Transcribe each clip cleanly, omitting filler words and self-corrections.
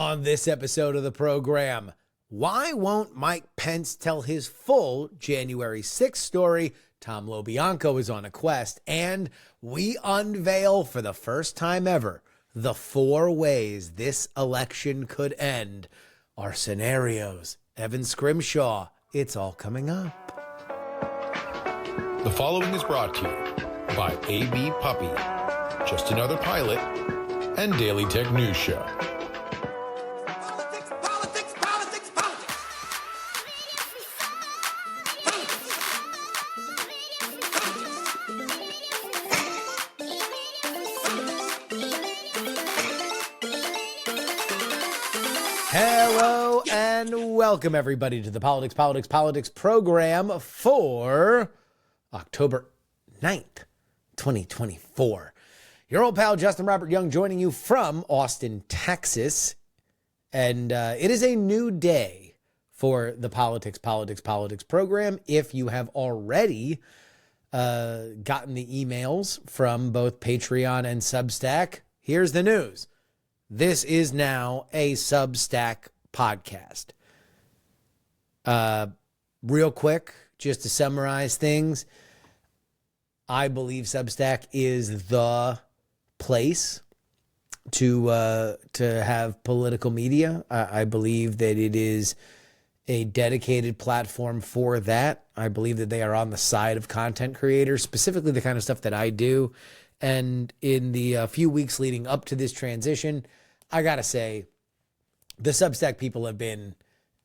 On this episode of the program, why won't Mike Pence tell his full January 6th story? Tom LoBianco is on a quest, and we unveil for the first time ever the 4 ways this election could end. Our scenarios. Evan Scrimshaw. It's all coming up. The following is brought to you by AB Puppy, Just Another Pilot, and Daily Tech News Show. Hello and welcome everybody to the Politics program for October 9th, 2024. Your old pal Justin Robert Young joining you from Austin, Texas. And it is a new day for the Politics program. If you have already gotten the emails from both Patreon and Substack, here's the news. This is now a Substack podcast. Real quick, just to summarize things, I believe Substack is the place to have political media. I believe that it is a dedicated platform for that. I believe that they are on the side of content creators, specifically the kind of stuff that I do. And in the few weeks leading up to this transition, I got to say, the Substack people have been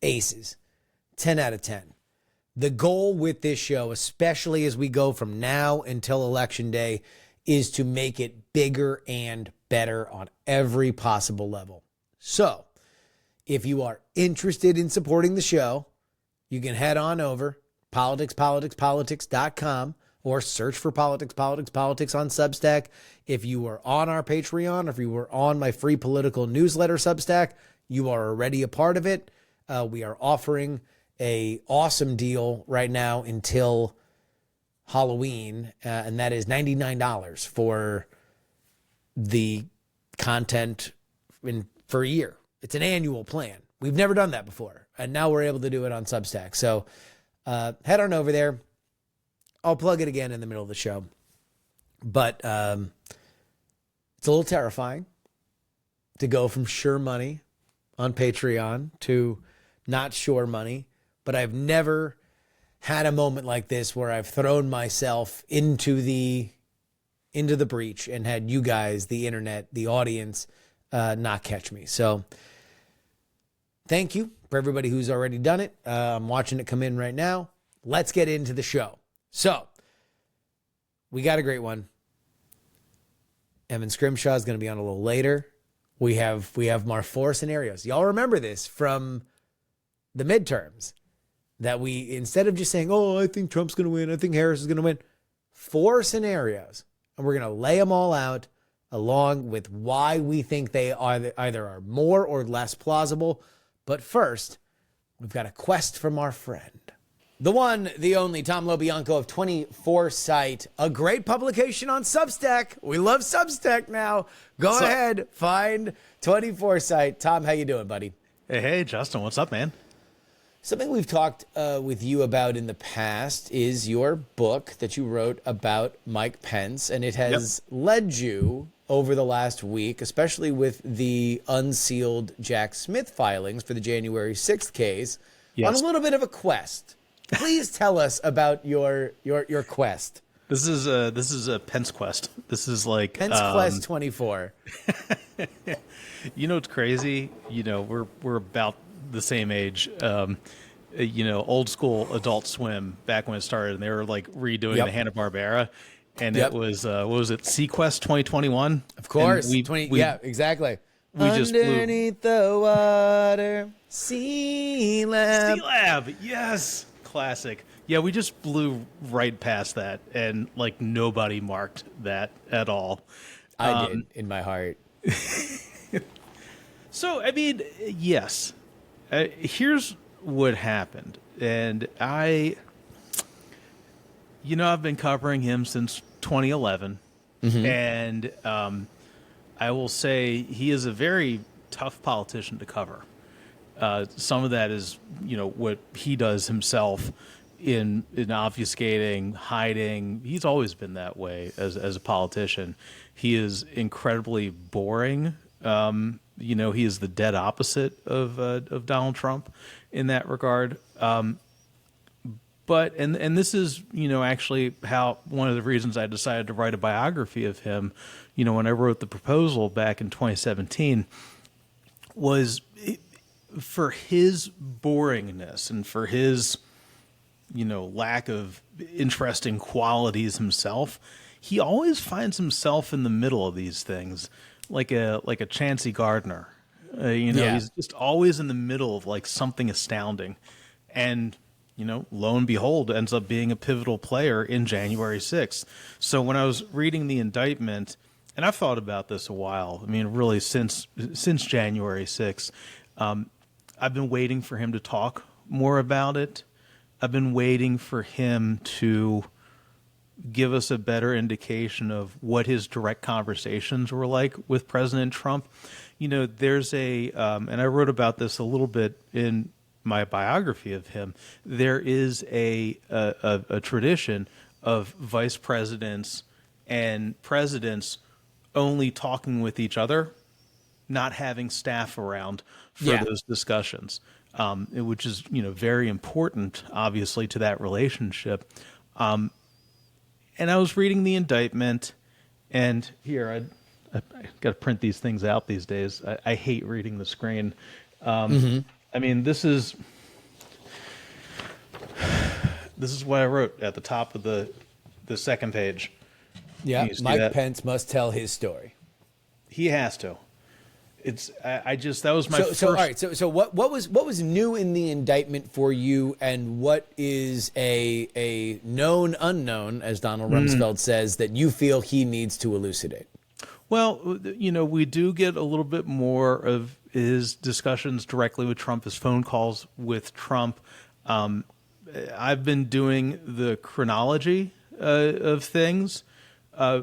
aces. 10 out of 10. The goal with this show, especially as we go from now until Election Day, is to make it bigger and better on every possible level. So, if you are interested in supporting the show, you can head on over politics.com or search for Politics on Substack. If you are on our Patreon, or if you were on my free political newsletter Substack, you are already a part of it. We are offering a awesome deal right now until Halloween, and that is $99 for the content for a year. It's an annual plan. We've never done that before, and now we're able to do it on Substack. So head on over there. I'll plug it again in the middle of the show. But it's a little terrifying to go from sure money on Patreon to not sure money. But I've never had a moment like this where I've thrown myself into the breach and had you guys, the internet, the audience, not catch me. So thank you for everybody who's already done it. I'm watching it come in right now. Let's get into the show. So, we got a great one. Evan Scrimshaw is going to be on a little later. We have our 4 scenarios. Y'all remember this from the midterms, that we, instead of just saying, oh, I think Trump's going to win, I think Harris is going to win, 4 scenarios, and we're going to lay them all out along with why we think they either are more or less plausible. But first, we've got a quest from our friend. The one, the only, Tom LoBianco of 24Sight, a great publication on Substack. We love Substack now. Go ahead, find 24Sight. Tom, how you doing, buddy? Hey, Justin, what's up, man? Something we've talked with you about in the past is your book that you wrote about Mike Pence, and it has led you over the last week, especially with the unsealed Jack Smith filings for the January 6th case, on a little bit of a quest. Please tell us about your quest. This is a Pence quest. This is like Pence Quest 24. You know, it's crazy. You know, we're about the same age. You know, old school Adult Swim back when it started, and they were like redoing the Hanna-Barbera, and it was what was it? Sequest 2021. Of course, yeah, exactly. We underneath the water, Sea Lab. Sea Lab, yes. Classic. Yeah, we just blew right past that, and like nobody marked that at all. I did in my heart. So, I mean, yes. Here's what happened, and I've been covering him since 2011, and I will say he is a very tough politician to cover. Some of that is, what he does himself in obfuscating, hiding. He's always been that way as a politician. He is incredibly boring. He is the dead opposite of Donald Trump in that regard. But this is, actually how one of the reasons I decided to write a biography of him, when I wrote the proposal back in 2017, was for his boringness and for his, lack of interesting qualities himself. He always finds himself in the middle of these things, like a Chauncey Gardner. He's just always in the middle of like something astounding, and lo and behold, ends up being a pivotal player in January 6th. So when I was reading the indictment, and I've thought about this a while, I mean, really since January 6th, I've been waiting for him to talk more about it. I've been waiting for him to give us a better indication of what his direct conversations were like with President Trump. There's and I wrote about this a little bit in my biography of him. There is a tradition of vice presidents and presidents only talking with each other, not having staff around for those discussions, which is, very important, obviously, to that relationship. And I was reading the indictment, and here, I got to print these things out these days. I hate reading the screen. I mean, this is what I wrote at the top of the second page. Yeah, Mike Pence must tell his story. He has to. That was my first. So all right. So what was new in the indictment for you, and what is a known unknown, as Donald Rumsfeld says, that you feel he needs to elucidate? Well, we do get a little bit more of his discussions directly with Trump, his phone calls with Trump. I've been doing the chronology of things,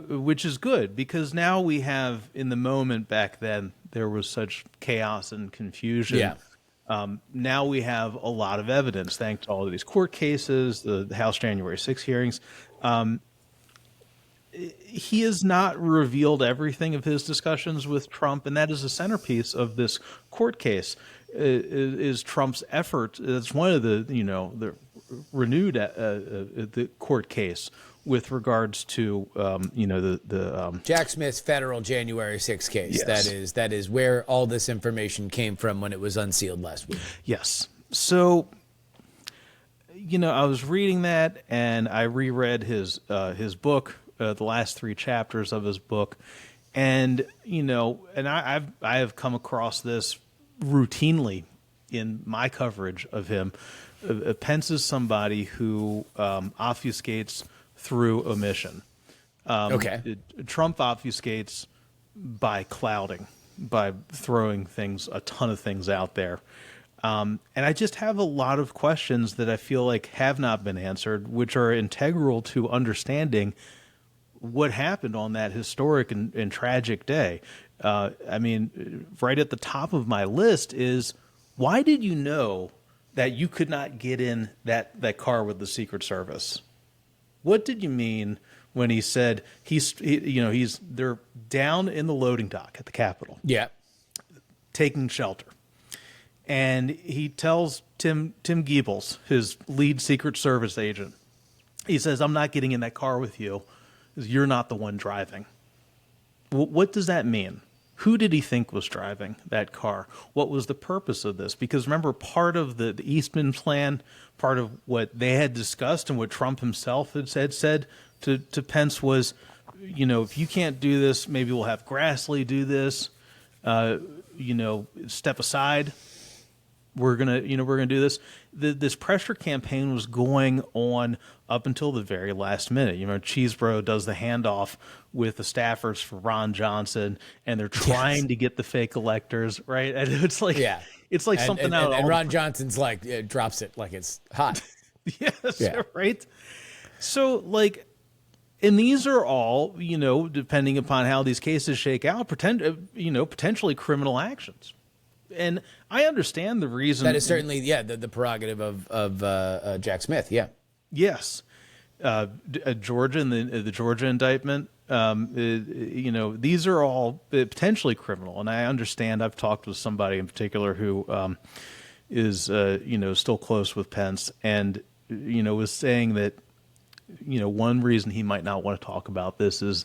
which is good, because now we have, in the moment back then, there was such chaos and confusion. Yeah. Now we have a lot of evidence, thanks to all of these court cases, the House January 6 hearings. He has not revealed everything of his discussions with Trump, and that is the centerpiece of this court case. Is Trump's effort? It's one of the renewed the court case with regards to Jack Smith's federal January 6 case. Yes. That is where all this information came from when it was unsealed last week. Yes. So, I was reading that, and I reread his book, the last 3 chapters of his book, and I have come across this routinely in my coverage of him. Pence is somebody who obfuscates through omission. Trump obfuscates by clouding, by throwing a ton of things out there. And I just have a lot of questions that I feel like have not been answered, which are integral to understanding what happened on that historic and tragic day. I mean, right at the top of my list is, why did you know that you could not get in that car with the Secret Service? What did you mean when he said they're down in the loading dock at the Capitol? Yeah. Taking shelter. And he tells Tim Giebels, his lead Secret Service agent, he says, "I'm not getting in that car with you because you're not the one driving." Well, what does that mean? Who did he think was driving that car? What was the purpose of this? Because remember, part of the Eastman plan, part of what they had discussed and what Trump himself had said to Pence was, if you can't do this, maybe we'll have Grassley do this. Step aside. We're gonna do this. This pressure campaign was going on up until the very last minute. Cheesebro does the handoff with the staffers for Ron Johnson, and they're trying to get the fake electors, right? And it's like, it's like something out. And Ron Johnson's like, drops it like it's hot. Yes, right. So And these are all, depending upon how these cases shake out, potentially criminal actions. And I understand the reason. That is certainly, the prerogative of Jack Smith. Yeah. Yes. Georgia and the Georgia indictment, these are all potentially criminal. And I understand, I've talked with somebody in particular who is still close with Pence, and, was saying that, one reason he might not want to talk about this is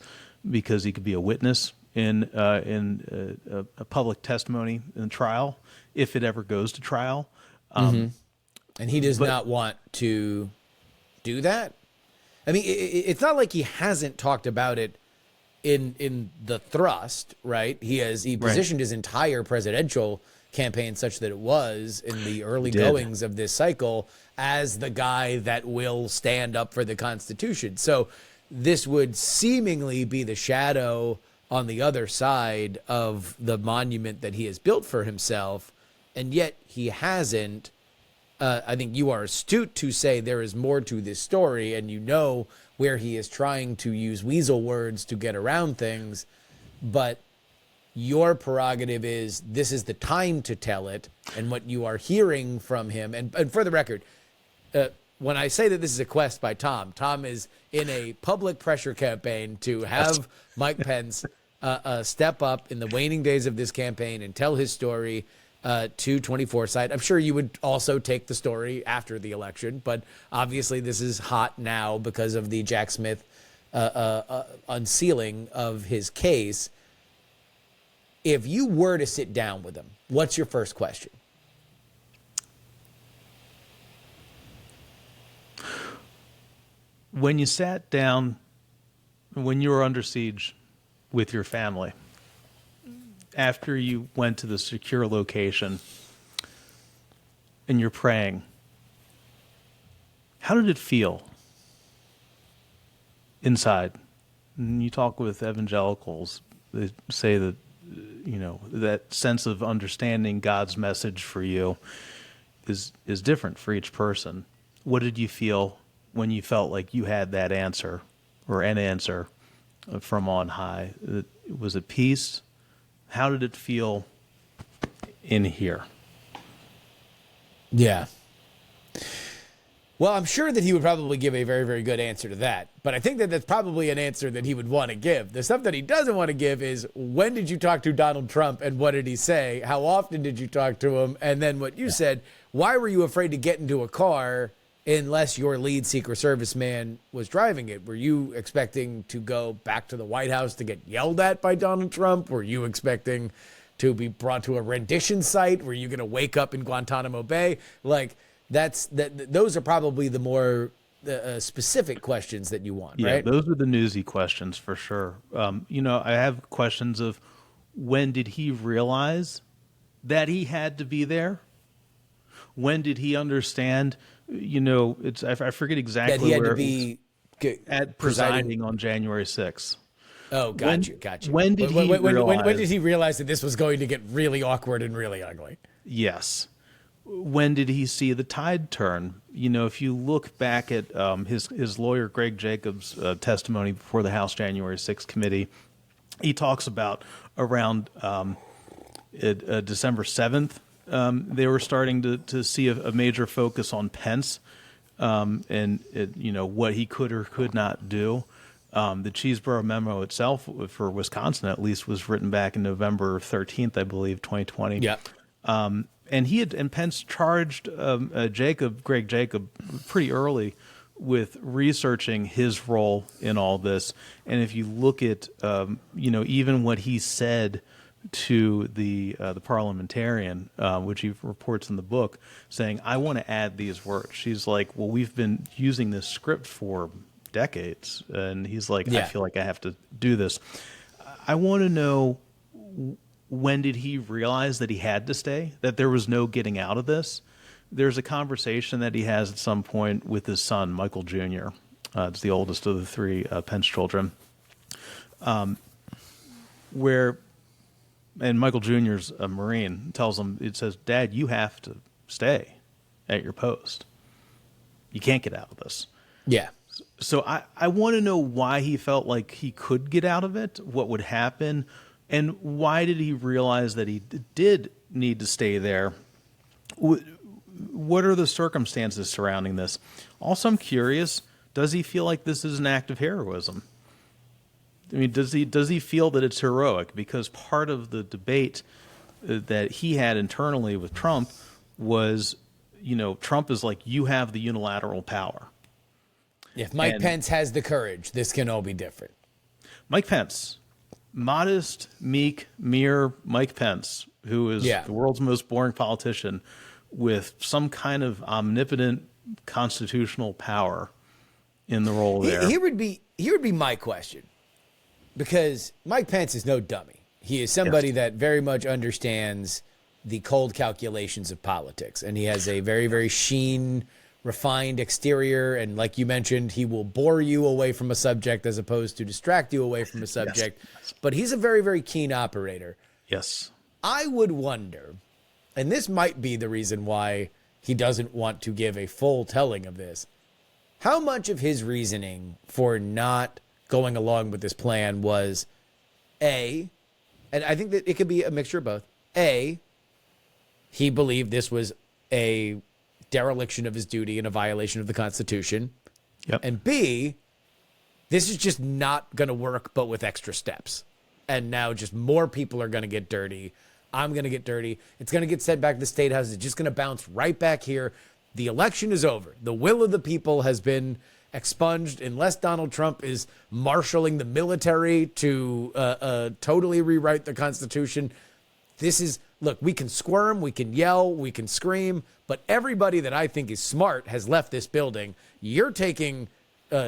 because he could be a witness in a public testimony in trial, if it ever goes to trial. And he does not want to do that. I mean, it's not like he hasn't talked about it in the thrust, right? He positioned his entire presidential campaign such that it was in the early goings of this cycle as the guy that will stand up for the Constitution. So this would seemingly be the shadow on the other side of the monument that he has built for himself, and yet he hasn't. I think you are astute to say there is more to this story, and where he is trying to use weasel words to get around things, but your prerogative is this is the time to tell it, and what you are hearing from him. And for the record, when I say that this is a quest by Tom is in a public pressure campaign to have Mike Pence step up in the waning days of this campaign and tell his story to 24 side. I'm sure you would also take the story after the election, but obviously this is hot now because of the Jack Smith unsealing of his case. If you were to sit down with him, what's your first question? When you sat down, when you were under siege with your family, after you went to the secure location and you're praying, how did it feel inside? And you talk with evangelicals, they say that, that sense of understanding God's message for you is different for each person. What did you feel when you felt like you had that answer or an answer from on high? Was it peace? How did it feel in here? Yeah. Well, I'm sure that he would probably give a very, very good answer to that. But I think that that's probably an answer that he would want to give. The stuff that he doesn't want to give is, when did you talk to Donald Trump and what did he say? How often did you talk to him? And then what you said, why were you afraid to get into a car unless your lead Secret Service man was driving it? Were you expecting to go back to the White House to get yelled at by Donald Trump? Were you expecting to be brought to a rendition site? Were you going to wake up in Guantanamo Bay? Those are probably the more specific questions that you want, right? Yeah, those are the newsy questions for sure. I have questions of, when did he realize that he had to be there? When did he understand? I forget exactly that he had where to be at presiding on January 6th. Oh, got you. When did he realize? When did he realize that this was going to get really awkward and really ugly? Yes. When did he see the tide turn? If you look back at his lawyer, Greg Jacobs' testimony before the House January 6th committee, he talks about around December 7th, they were starting to see a major focus on Pence and what he could or could not do. The Cheeseboro memo itself, for Wisconsin at least, was written back in November 13th, I believe, 2020. Yeah. And Pence charged Greg Jacob, pretty early with researching his role in all this. And if you look at, even what he said to the parliamentarian, which he reports in the book, saying, I want to add these words. She's like, well, we've been using this script for decades. And he's like, I feel like I have to do this. I want to know, when did he realize that he had to stay, that there was no getting out of this? There's a conversation that he has at some point with his son, Michael Jr. It's the oldest of the three Pence children, and Michael Jr.'s a Marine, tells him, it says, Dad, you have to stay at your post. You can't get out of this. Yeah. So I want to know why he felt like he could get out of it, what would happen, and why did he realize that he did need to stay there? What are the circumstances surrounding this? Also, I'm curious, does he feel like this is an act of heroism? I mean, does he feel that it's heroic? Because part of the debate that he had internally with Trump was, Trump is like, you have the unilateral power. If Mike Pence has the courage, this can all be different. Mike Pence, modest, meek, mere Mike Pence, who is the world's most boring politician with some kind of omnipotent constitutional power in the role there. Here would be my question, because Mike Pence is no dummy. He is somebody that very much understands the cold calculations of politics, and he has a very, very refined exterior, and like you mentioned, he will bore you away from a subject as opposed to distract you away from a subject. Yes. But he's a very, very keen operator. Yes. I would wonder, and this might be the reason why he doesn't want to give a full telling of this, how much of his reasoning for not going along with this plan was A, and I think that it could be a mixture of both. A, he believed this was a dereliction of his duty and a violation of the Constitution. Yep. And B, this is just not going to work, but with extra steps. And now just more people are going to get dirty. I'm going to get dirty. It's going to get sent back to the State House. It's just going to bounce right back here. The election is over. The will of the people has been expunged unless Donald Trump is marshaling the military to totally rewrite the Constitution. This is, look, we can squirm, we can yell, we can scream, but everybody that I think is smart has left this building. You're taking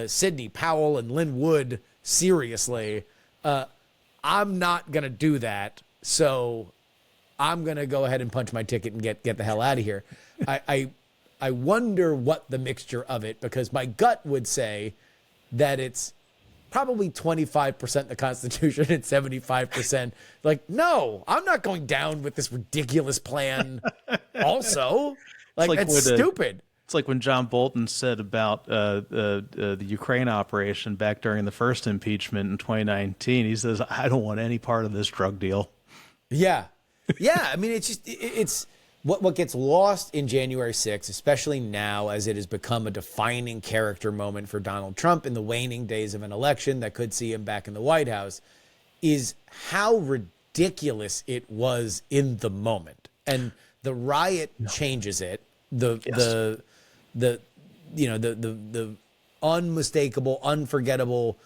Sidney Powell and Lynn Wood seriously. I'm not going to do that, so I'm going to go ahead and punch my ticket and get the hell out of here. I wonder what the mixture of it, because my gut would say that it's probably 25% the Constitution and 75%. Like, no, I'm not going down with this ridiculous plan. Also, that's stupid. It's like when John Bolton said about the Ukraine operation back during the first impeachment in 2019. He says, I don't want any part of this drug deal. Yeah. Yeah. I mean, it's what gets lost in January 6th, especially now as it has become a defining character moment for Donald Trump in the waning days of an election that could see him back in the White House, is how ridiculous it was in the moment. And the riot changes it. The unmistakable, unforgettable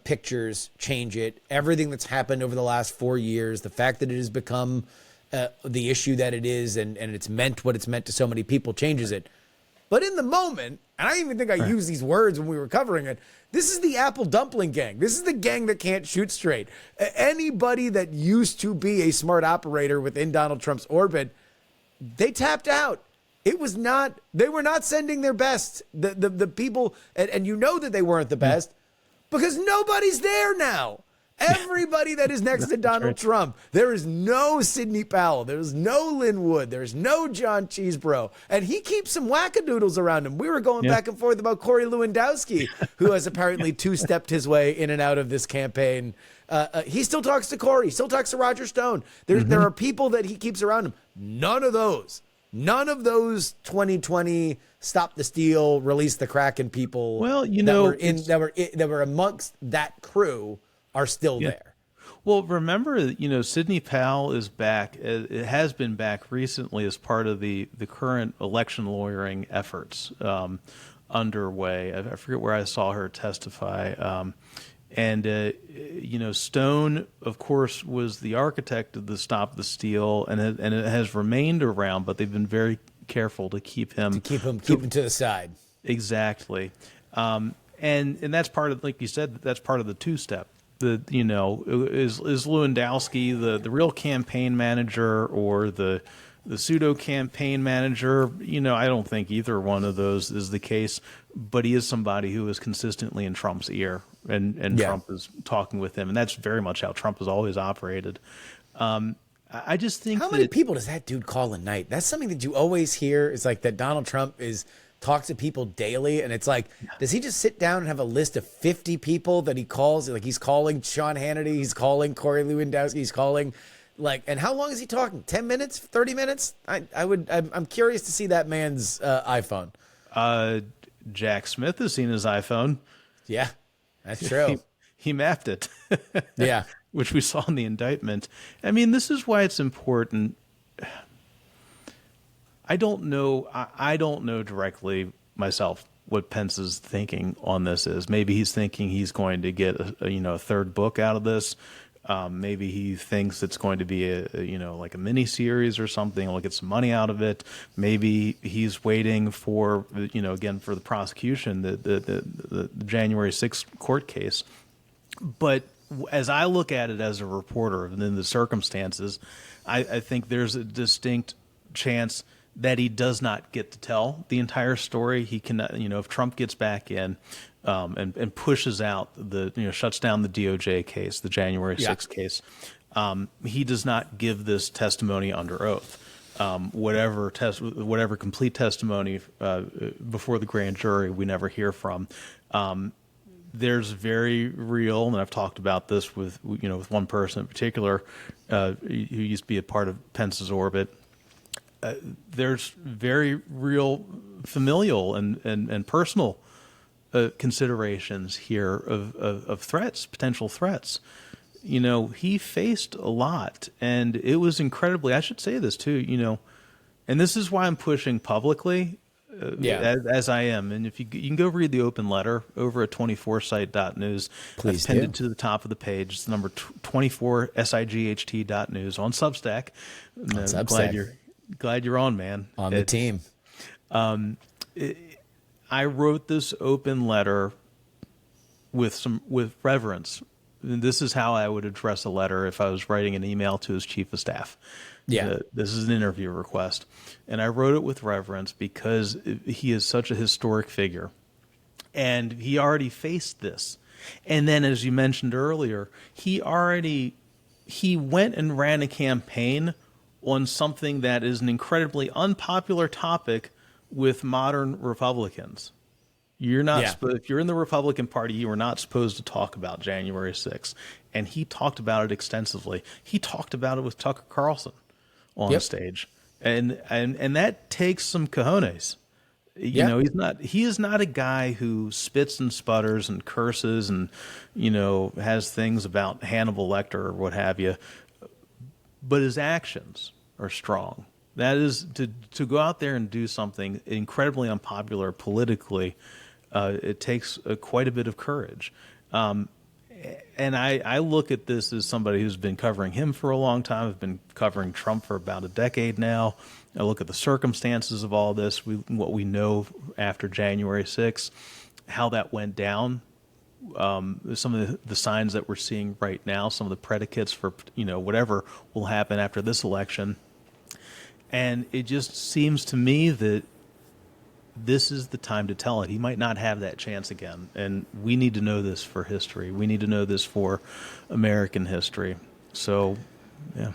pictures change it. Everything that's happened over the last 4 years, the fact that it has become the issue that it is, and it's meant what it's meant to so many people, changes it. But in the moment, and I don't even think I used these words when we were covering it, this is the Apple Dumpling Gang. This is the gang that can't shoot straight. Anybody that used to be a smart operator within Donald Trump's orbit, they tapped out. It was not, they were not sending their best. The people, and you know that they weren't the best because nobody's there now. Everybody that is next to Donald Trump, there is no Sidney Powell, there's no Lynn Wood, there's no John Cheesebro, and he keeps some wackadoodles around him. We were going back and forth about Corey Lewandowski, who has apparently two-stepped his way in and out of this campaign. He still talks to Corey, still talks to Roger Stone. There are people that he keeps around him. None of those 2020 stop the steal, release the Kraken people. Well, that were amongst that crew are still there. Well, remember, Sidney Powell is back. It has been back recently as part of the current election lawyering efforts underway. I forget where I saw her testify. Stone, of course, was the architect of the Stop the Steal, and it has remained around, but they've been very careful to keep him to the side. Exactly. And that's part of, like you said, that's part of the two-step. Is Lewandowski the real campaign manager or the pseudo campaign manager? I don't think either one of those is the case, but he is somebody who is consistently in Trump's ear, and Trump is talking with him, and that's very much how Trump has always operated. I just think how many people does that dude call a night? That's something that you always hear. Is like that Donald Trump is talks to people daily. And it's like, does he just sit down and have a list of 50 people that he calls? Like he's calling Sean Hannity, he's calling Corey Lewandowski, he's calling like, and how long is he talking? 10 minutes, 30 minutes? I'm curious to see that man's iPhone. Jack Smith has seen his iPhone. Yeah, that's true. He mapped it. Yeah. Which we saw in the indictment. I mean, this is why it's important. I don't know directly myself what Pence's thinking on this is. Maybe he's thinking he's going to get a third book out of this. Maybe he thinks it's going to be like a mini series or something. He'll get some money out of it. Maybe he's waiting for again for the prosecution, the January 6th court case. But as I look at it as a reporter and in the circumstances, I think there's a distinct chance that he does not get to tell the entire story. He cannot, if Trump gets back in and pushes out shuts down the DOJ case, the January 6th case, he does not give this testimony under oath. Whatever complete testimony before the grand jury we never hear from. There's very real, and I've talked about this with one person in particular who used to be a part of Pence's orbit. There's very real familial and personal considerations here of threats, potential threats. He faced a lot, and it was incredibly. I should say this too, and this is why I'm pushing publicly. As I am. And if you can go read the open letter over at 24site.news. Please I've pinned it to the top of the page. It's number 24sight.news on Substack. Glad you're on, man. On the team. I wrote this open letter with reverence. And this is how I would address a letter if I was writing an email to his chief of staff. Yeah. This is an interview request. And I wrote it with reverence because he is such a historic figure. And he already faced this. And then, as you mentioned earlier, he went and ran a campaign on something that is an incredibly unpopular topic with modern Republicans. You're not if you're in the Republican Party, you are not supposed to talk about January 6th. And he talked about it extensively. He talked about it with Tucker Carlson on stage. And that takes some cojones. He is not a guy who spits and sputters and curses and has things about Hannibal Lecter or what have you. But his actions are strong. That is to go out there and do something incredibly unpopular politically. It takes quite a bit of courage. And I look at this as somebody who's been covering him for a long time. I've been covering Trump for about a decade now. I look at the circumstances of all this, what we know after January 6th, how that went down, some of the signs that we're seeing right now, some of the predicates for whatever will happen after this election. And it just seems to me that this is the time to tell it. He might not have that chance again. And we need to know this for history. We need to know this for American history. So, yeah.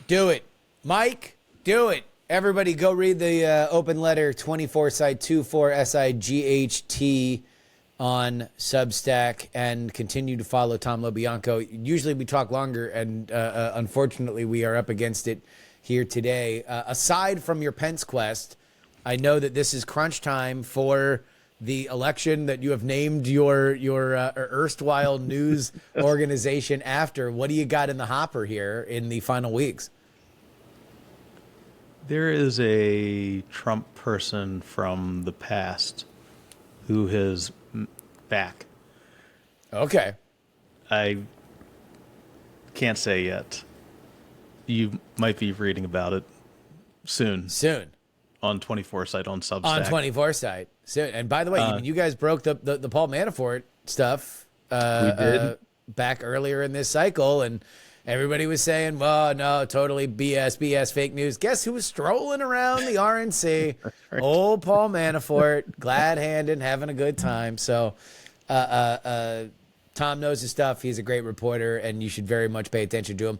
Do it. Mike, do it. Everybody go read the open letter, 24site, 24SIGHT on Substack, and continue to follow Tom LoBianco. Usually we talk longer, and unfortunately we are up against it here today. Aside from your Pence quest, I know that this is crunch time for the election that you have named your erstwhile news organization after. What do you got in the hopper here in the final weeks? There is a Trump person from the past who is back. Okay. I can't say yet. You might be reading about it soon. On 24site on Substack. On 24site. So, and by the way, you guys broke the Paul Manafort stuff we did. Back earlier in this cycle, and everybody was saying, well, no, totally BS, fake news. Guess who was strolling around the RNC? Right. Old Paul Manafort, glad-handed, having a good time. So Tom knows his stuff. He's a great reporter, and you should very much pay attention to him.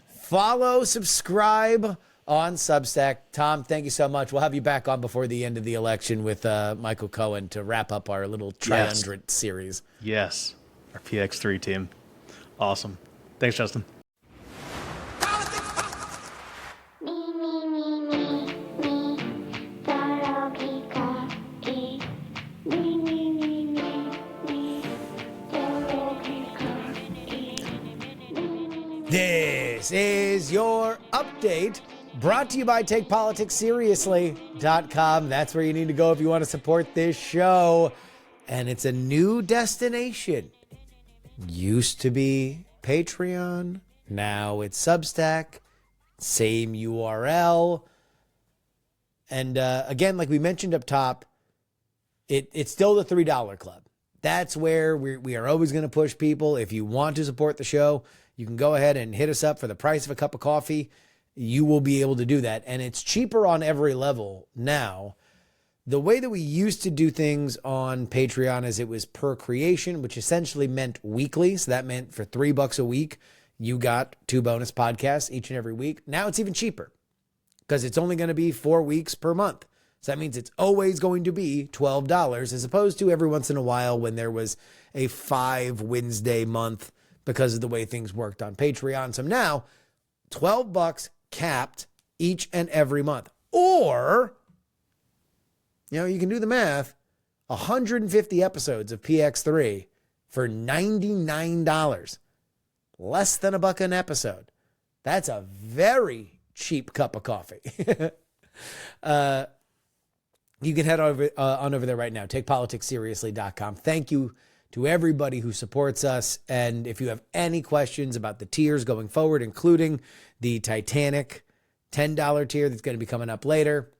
Follow, subscribe on Substack. Tom, thank you so much. We'll have you back on before the end of the election with Michael Cohen to wrap up our little triumvirate series. Yes. Our PX3 team. Awesome. Thanks, Justin. This is your update, brought to you by TakePoliticsSeriously.com. That's where you need to go if you want to support this show. And it's a new destination. Used to be Patreon. Now it's Substack. Same URL. And again, like we mentioned up top, it's still the $3 club. That's where we are always going to push people. If you want to support the show, you can go ahead and hit us up for the price of a cup of coffee. You will be able to do that. And it's cheaper on every level now. The way that we used to do things on Patreon is it was per creation, which essentially meant weekly. So that meant for $3 a week, you got 2 bonus podcasts each and every week. Now it's even cheaper because it's only going to be 4 weeks per month. So that means it's always going to be $12 as opposed to every once in a while when there was a 5 Wednesday month because of the way things worked on Patreon. So now $12 capped each and every month. Or, you can do the math, 150 episodes of PX3 for $99. Less than $1 an episode. That's a very cheap cup of coffee. You can head on over there right now. TakePoliticsSeriously.com. Thank you to everybody who supports us. And if you have any questions about the tiers going forward, including the Titanic $10 tier that's going to be coming up later,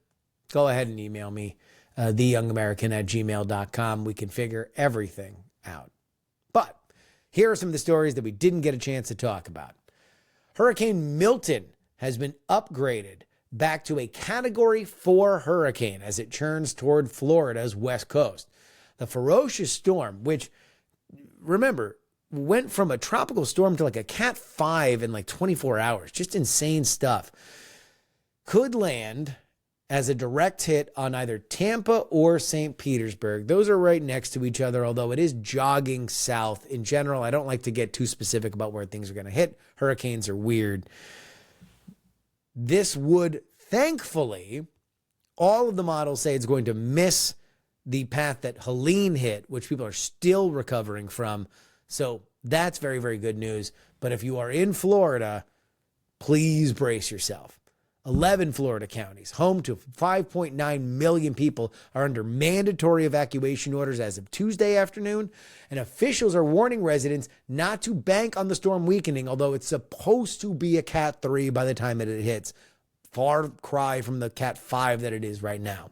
go ahead and email me, theyoungamerican@gmail.com. We can figure everything out. But here are some of the stories that we didn't get a chance to talk about. Hurricane Milton has been upgraded back to a Category 4 hurricane as it churns toward Florida's west coast. The ferocious storm, which, remember, went from a tropical storm to like a Cat 5 in like 24 hours. Just insane stuff. Could land as a direct hit on either Tampa or St. Petersburg. Those are right next to each other, although it is jogging south. In general, I don't like to get too specific about where things are going to hit. Hurricanes are weird. This would, thankfully, all of the models say it's going to miss the path that Helene hit, which people are still recovering from. So that's very, very good news. But if you are in Florida, please brace yourself. 11 Florida counties, home to 5.9 million people, are under mandatory evacuation orders as of Tuesday afternoon. And officials are warning residents not to bank on the storm weakening, although it's supposed to be a Cat 3 by the time it hits. Far cry from the Cat 5 that it is right now.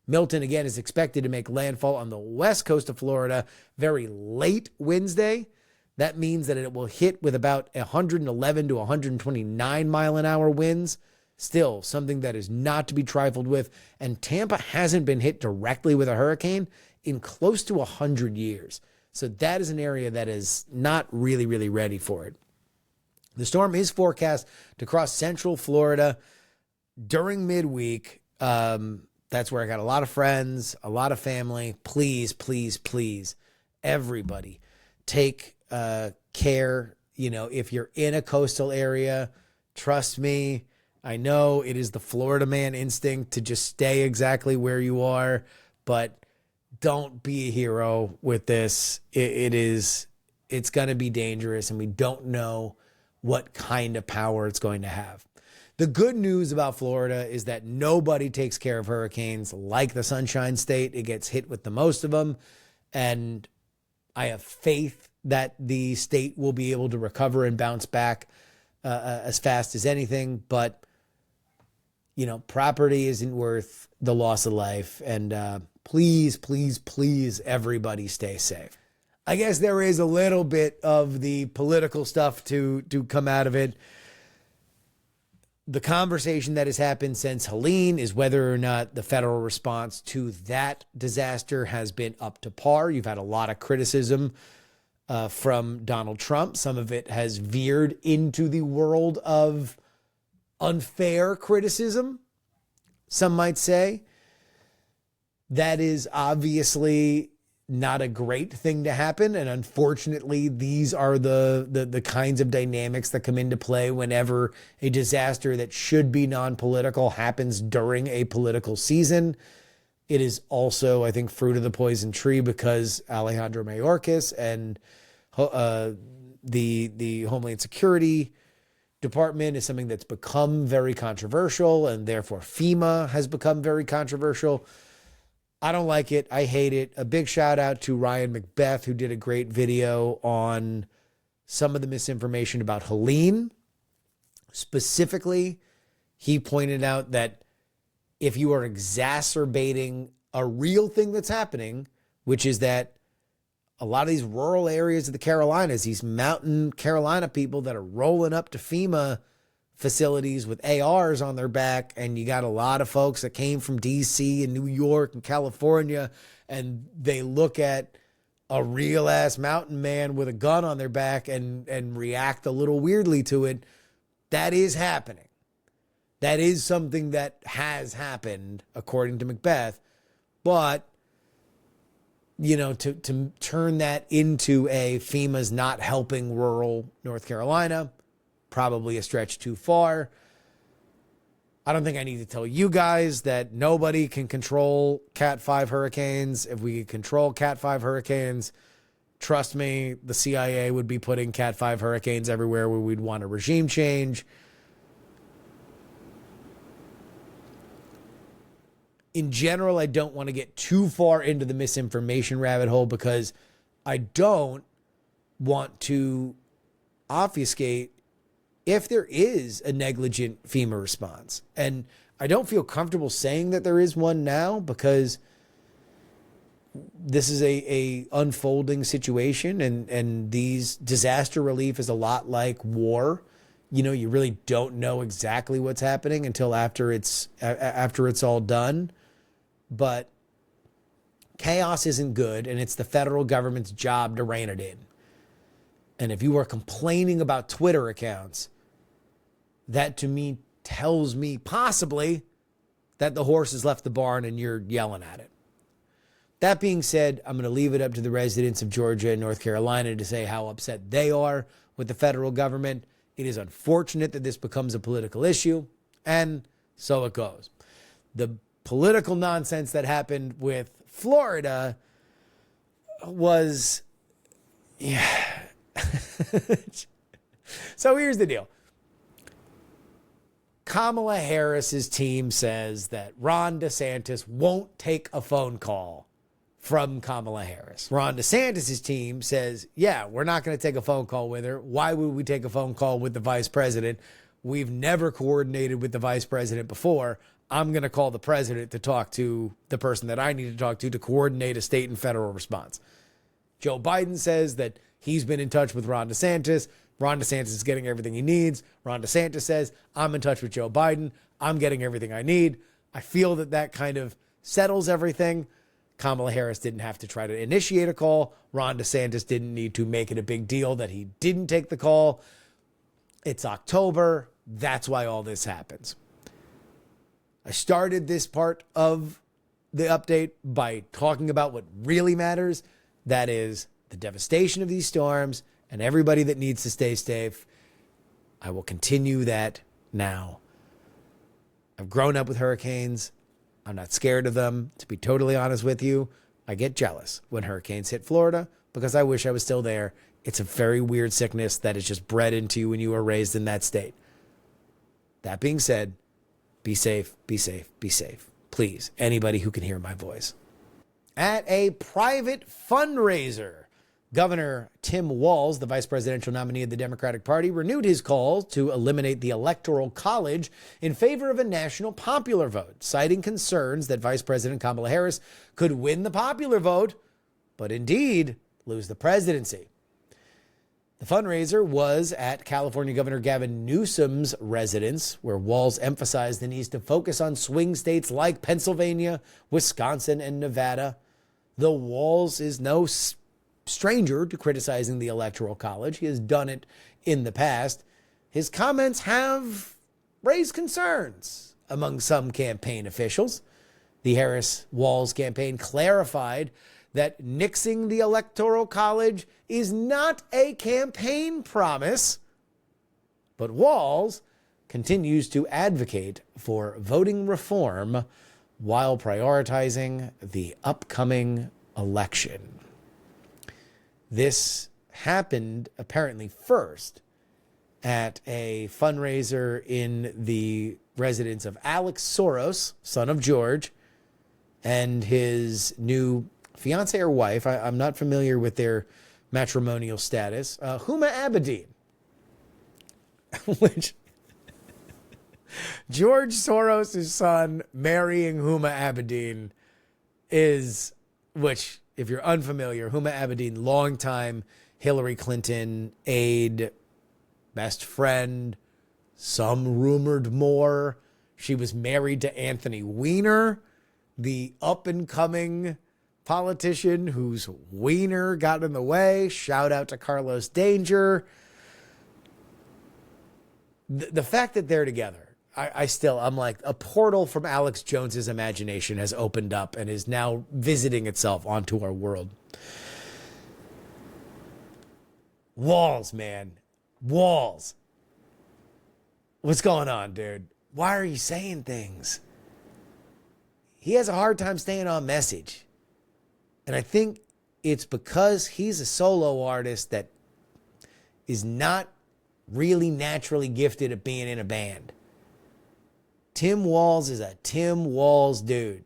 Milton, again, is expected to make landfall on the west coast of Florida very late Wednesday. That means that it will hit with about 111 to 129 mile an hour winds. Still, something that is not to be trifled with. And Tampa hasn't been hit directly with a hurricane in close to 100 years. So that is an area that is not really, really ready for it. The storm is forecast to cross central Florida during midweek. That's where I got a lot of friends, a lot of family. Please, please, please, everybody, take care. If you're in a coastal area, trust me, I know it is the Florida man instinct to just stay exactly where you are, but don't be a hero with this. It's going to be dangerous, and we don't know what kind of power it's going to have. The good news about Florida is that nobody takes care of hurricanes like the Sunshine State. It gets hit with the most of them. And I have faith that the state will be able to recover and bounce back as fast as anything. But, property isn't worth the loss of life. And please, please, please, everybody stay safe. I guess there is a little bit of the political stuff to come out of it. The conversation that has happened since Helene is whether or not the federal response to that disaster has been up to par. You've had a lot of criticism from Donald Trump. Some of it has veered into the world of unfair criticism, some might say. That is obviously not a great thing to happen. And unfortunately, these are the kinds of dynamics that come into play whenever a disaster that should be non-political happens during a political season. It is also, I think, fruit of the poison tree because Alejandro Mayorkas and the Homeland Security Department is something that's become very controversial, and therefore FEMA has become very controversial. I don't like it. I hate it. A big shout out to Ryan Macbeth, who did a great video on some of the misinformation about Helene. Specifically, he pointed out that if you are exacerbating a real thing that's happening, which is that a lot of these rural areas of the Carolinas, these mountain Carolina people that are rolling up to FEMA facilities with ARs on their back, and you got a lot of folks that came from DC and New York and California, and they look at a real ass mountain man with a gun on their back and react a little weirdly to it. That is happening. That is something that has happened, according to Macbeth. But, you know, to turn that into a FEMA's not helping rural North Carolina, probably a stretch too far. I don't think I need to tell you guys that nobody can control Cat 5 hurricanes. If we could control Cat 5 hurricanes, trust me, the CIA would be putting Cat 5 hurricanes everywhere where we'd want a regime change. In general, I don't want to get too far into the misinformation rabbit hole because I don't want to obfuscate if there is a negligent FEMA response. And I don't feel comfortable saying that there is one now because this is a unfolding situation, and these disaster relief is a lot like war. You know, you really don't know exactly what's happening until after it's all done. But chaos isn't good, and it's the federal government's job to rein it in. And if you are complaining about Twitter accounts, that to me tells me possibly that the horse has left the barn and you're yelling at it. That being said, I'm going to leave it up to the residents of Georgia and North Carolina to say how upset they are with the federal government. It is unfortunate that this becomes a political issue, and so it goes. The political nonsense that happened with Florida was, yeah. So here's the deal. Kamala Harris's team says that Ron DeSantis won't take a phone call from Kamala Harris. Ron DeSantis' team says, yeah, we're not going to take a phone call with her. Why would we take a phone call with the vice president? We've never coordinated with the vice president before. I'm going to call the president to talk to the person that I need to talk to coordinate a state and federal response. Joe Biden says that he's been in touch with Ron DeSantis. Ron DeSantis is getting everything he needs. Ron DeSantis says, I'm in touch with Joe Biden. I'm getting everything I need. I feel that kind of settles everything. Kamala Harris didn't have to try to initiate a call. Ron DeSantis didn't need to make it a big deal that he didn't take the call. It's October. That's why all this happens. I started this part of the update by talking about what really matters. That is the devastation of these storms and everybody that needs to stay safe. I will continue that now. I've grown up with hurricanes. I'm not scared of them. To be totally honest with you, I get jealous when hurricanes hit Florida because I wish I was still there. It's a very weird sickness that is just bred into you when you were raised in that state. That being said, be safe, be safe, be safe. Please, anybody who can hear my voice. At a private fundraiser, Governor Tim Walz, the vice presidential nominee of the Democratic Party, renewed his call to eliminate the Electoral College in favor of a national popular vote, citing concerns that Vice President Kamala Harris could win the popular vote, but indeed lose the presidency. The fundraiser was at California Governor Gavin Newsom's residence, where Walz emphasized the need to focus on swing states like Pennsylvania, Wisconsin, and Nevada. Though Walz is no stranger to criticizing the Electoral College, he has done it in the past. His comments have raised concerns among some campaign officials. The Harris-Walz campaign clarified that nixing the Electoral College is not a campaign promise, but Walz continues to advocate for voting reform while prioritizing the upcoming election. This happened apparently first at a fundraiser in the residence of Alex Soros, son of George, and his new fiance or wife. I'm not familiar with their matrimonial status. Huma Abedin, which George Soros' son marrying Huma Abedin is, which, if you're unfamiliar, Huma Abedin, longtime Hillary Clinton aide, best friend, some rumored more. She was married to Anthony Weiner, the up-and-coming politician whose wiener got in the way. Shout out to Carlos Danger. The fact that they're together, I'm like, a portal from Alex Jones's imagination has opened up and is now visiting itself onto our world. Walz, man. Walz. What's going on, dude? Why are you saying things? He has a hard time staying on message. And I think it's because he's a solo artist that is not really naturally gifted at being in a band. Tim Walz is a Tim Walz dude.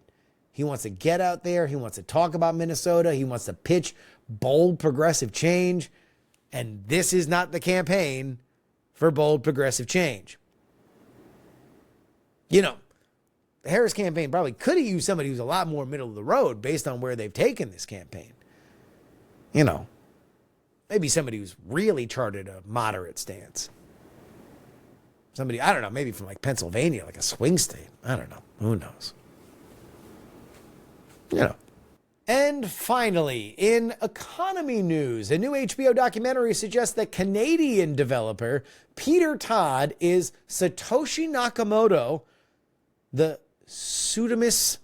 He wants to get out there. He wants to talk about Minnesota. He wants to pitch bold progressive change. And this is not the campaign for bold progressive change. You know, the Harris campaign probably could have used somebody who's a lot more middle of the road based on where they've taken this campaign. You know, maybe somebody who's really charted a moderate stance. Somebody, I don't know, maybe from like Pennsylvania, like a swing state. I don't know. Who knows? You know. And finally, in economy news, a new HBO documentary suggests that Canadian developer Peter Todd is Satoshi Nakamoto, the pseudonymous,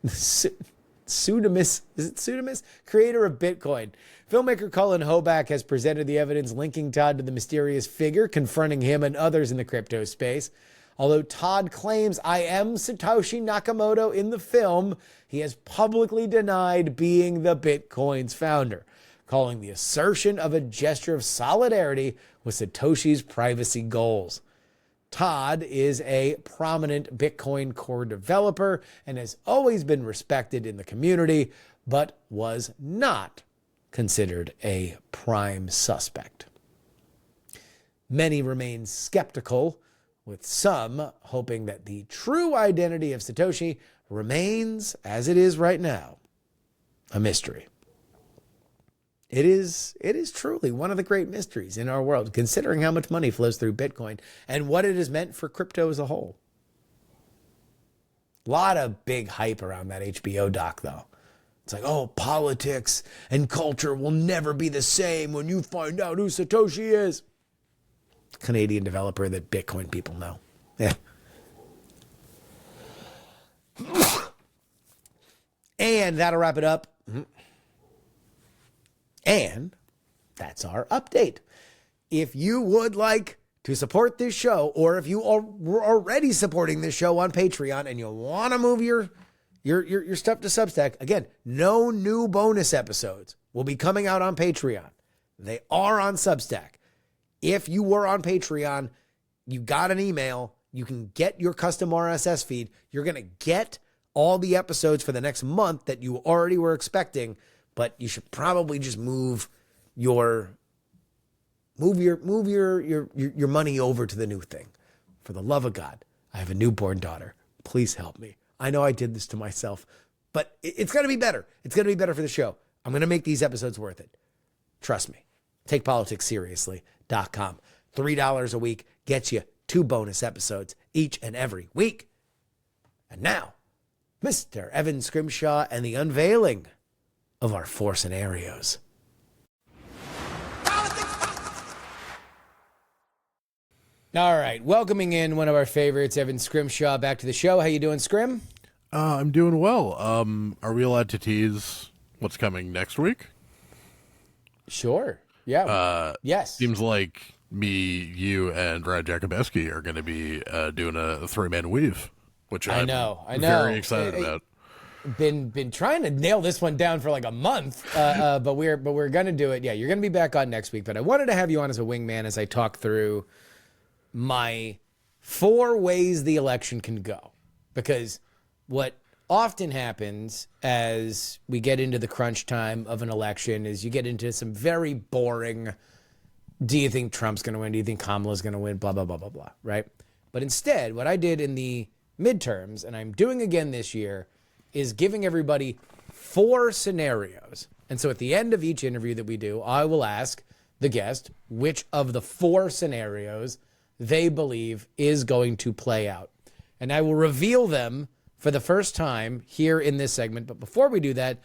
is it pseudonymous? Creator of Bitcoin. Filmmaker Cullen Hoback has presented the evidence linking Todd to the mysterious figure, confronting him and others in the crypto space. Although Todd claims I am Satoshi Nakamoto in the film, he has publicly denied being the Bitcoin's founder, calling the assertion of a gesture of solidarity with Satoshi's privacy goals. Todd is a prominent Bitcoin core developer and has always been respected in the community, but was not considered a prime suspect. Many remain skeptical, with some hoping that the true identity of Satoshi remains, as it is right now, a mystery. It is truly one of the great mysteries in our world, considering how much money flows through Bitcoin and what it has meant for crypto as a whole. A lot of big hype around that HBO doc, though. It's like, oh, politics and culture will never be the same when you find out who Satoshi is. Canadian developer that Bitcoin people know. Yeah. And that'll wrap it up. And that's our update. If you would like to support this show, or if you were already supporting this show on Patreon and you want to move your stuff to Substack, again, no new bonus episodes will be coming out on Patreon. They are on Substack. If you were on Patreon, you got an email, you can get your custom RSS feed. You're going to get all the episodes for the next month that you already were expecting, but you should probably just move your money over to the new thing. For the love of God, I have a newborn daughter. Please help me. I know I did this to myself, but it's going to be better. It's going to be better for the show. I'm going to make these episodes worth it. Trust me. TakePoliticsSeriously.com. $3 a week gets you 2 bonus episodes each and every week. And now, Mr. Evan Scrimshaw and the unveiling of our 4 scenarios. All right, welcoming in one of our favorites, Evan Scrimshaw, back to the show. How you doing, Scrim? I'm doing well. Are we allowed to tease what's coming next week? Sure. Yeah. Yes. Seems like me, you, and Brad Jacobeski are going to be doing a three-man weave, which I'm very excited about. Been trying to nail this one down for like a month, but we're gonna do it. Yeah, you're gonna be back on next week. But I wanted to have you on as a wingman as I talk through my 4 ways the election can go, because what often happens as we get into the crunch time of an election is you get into some very boring, do you think Trump's going to win? Do you think Kamala's going to win? Blah, blah, blah, blah, blah, right? But instead, what I did in the midterms, and I'm doing again this year, is giving everybody 4 scenarios. And so at the end of each interview that we do, I will ask the guest which of the 4 scenarios they believe is going to play out. And I will reveal them for the first time here in this segment. But before we do that,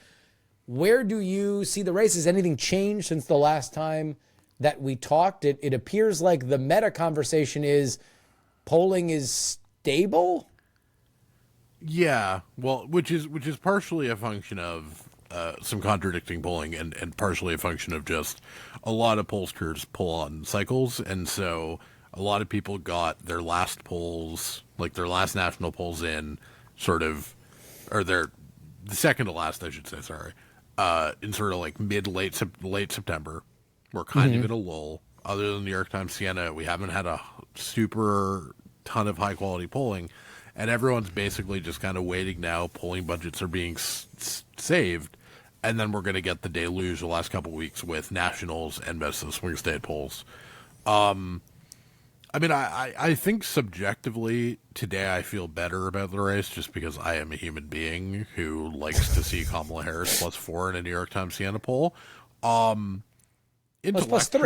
where do you see the race? Has anything changed since the last time that we talked? It appears like the meta conversation is polling is stable. Yeah, well, which is partially a function of some contradicting polling and partially a function of just a lot of pollsters pull on cycles. And so a lot of people got their last polls, like their last national polls in sort of, or the second to last, I should say, sorry, in sort of like late September. We're kind of in a lull. Other than the New York Times Siena, we haven't had a super ton of high quality polling, and everyone's basically just kind of waiting now. Polling budgets are being saved, and then we're going to get the deluge the last couple of weeks with nationals and most of the swing state polls. I mean, I think subjectively today I feel better about the race just because I am a human being who likes to see Kamala Harris +4 in a New York Times Siena poll. Intellectually,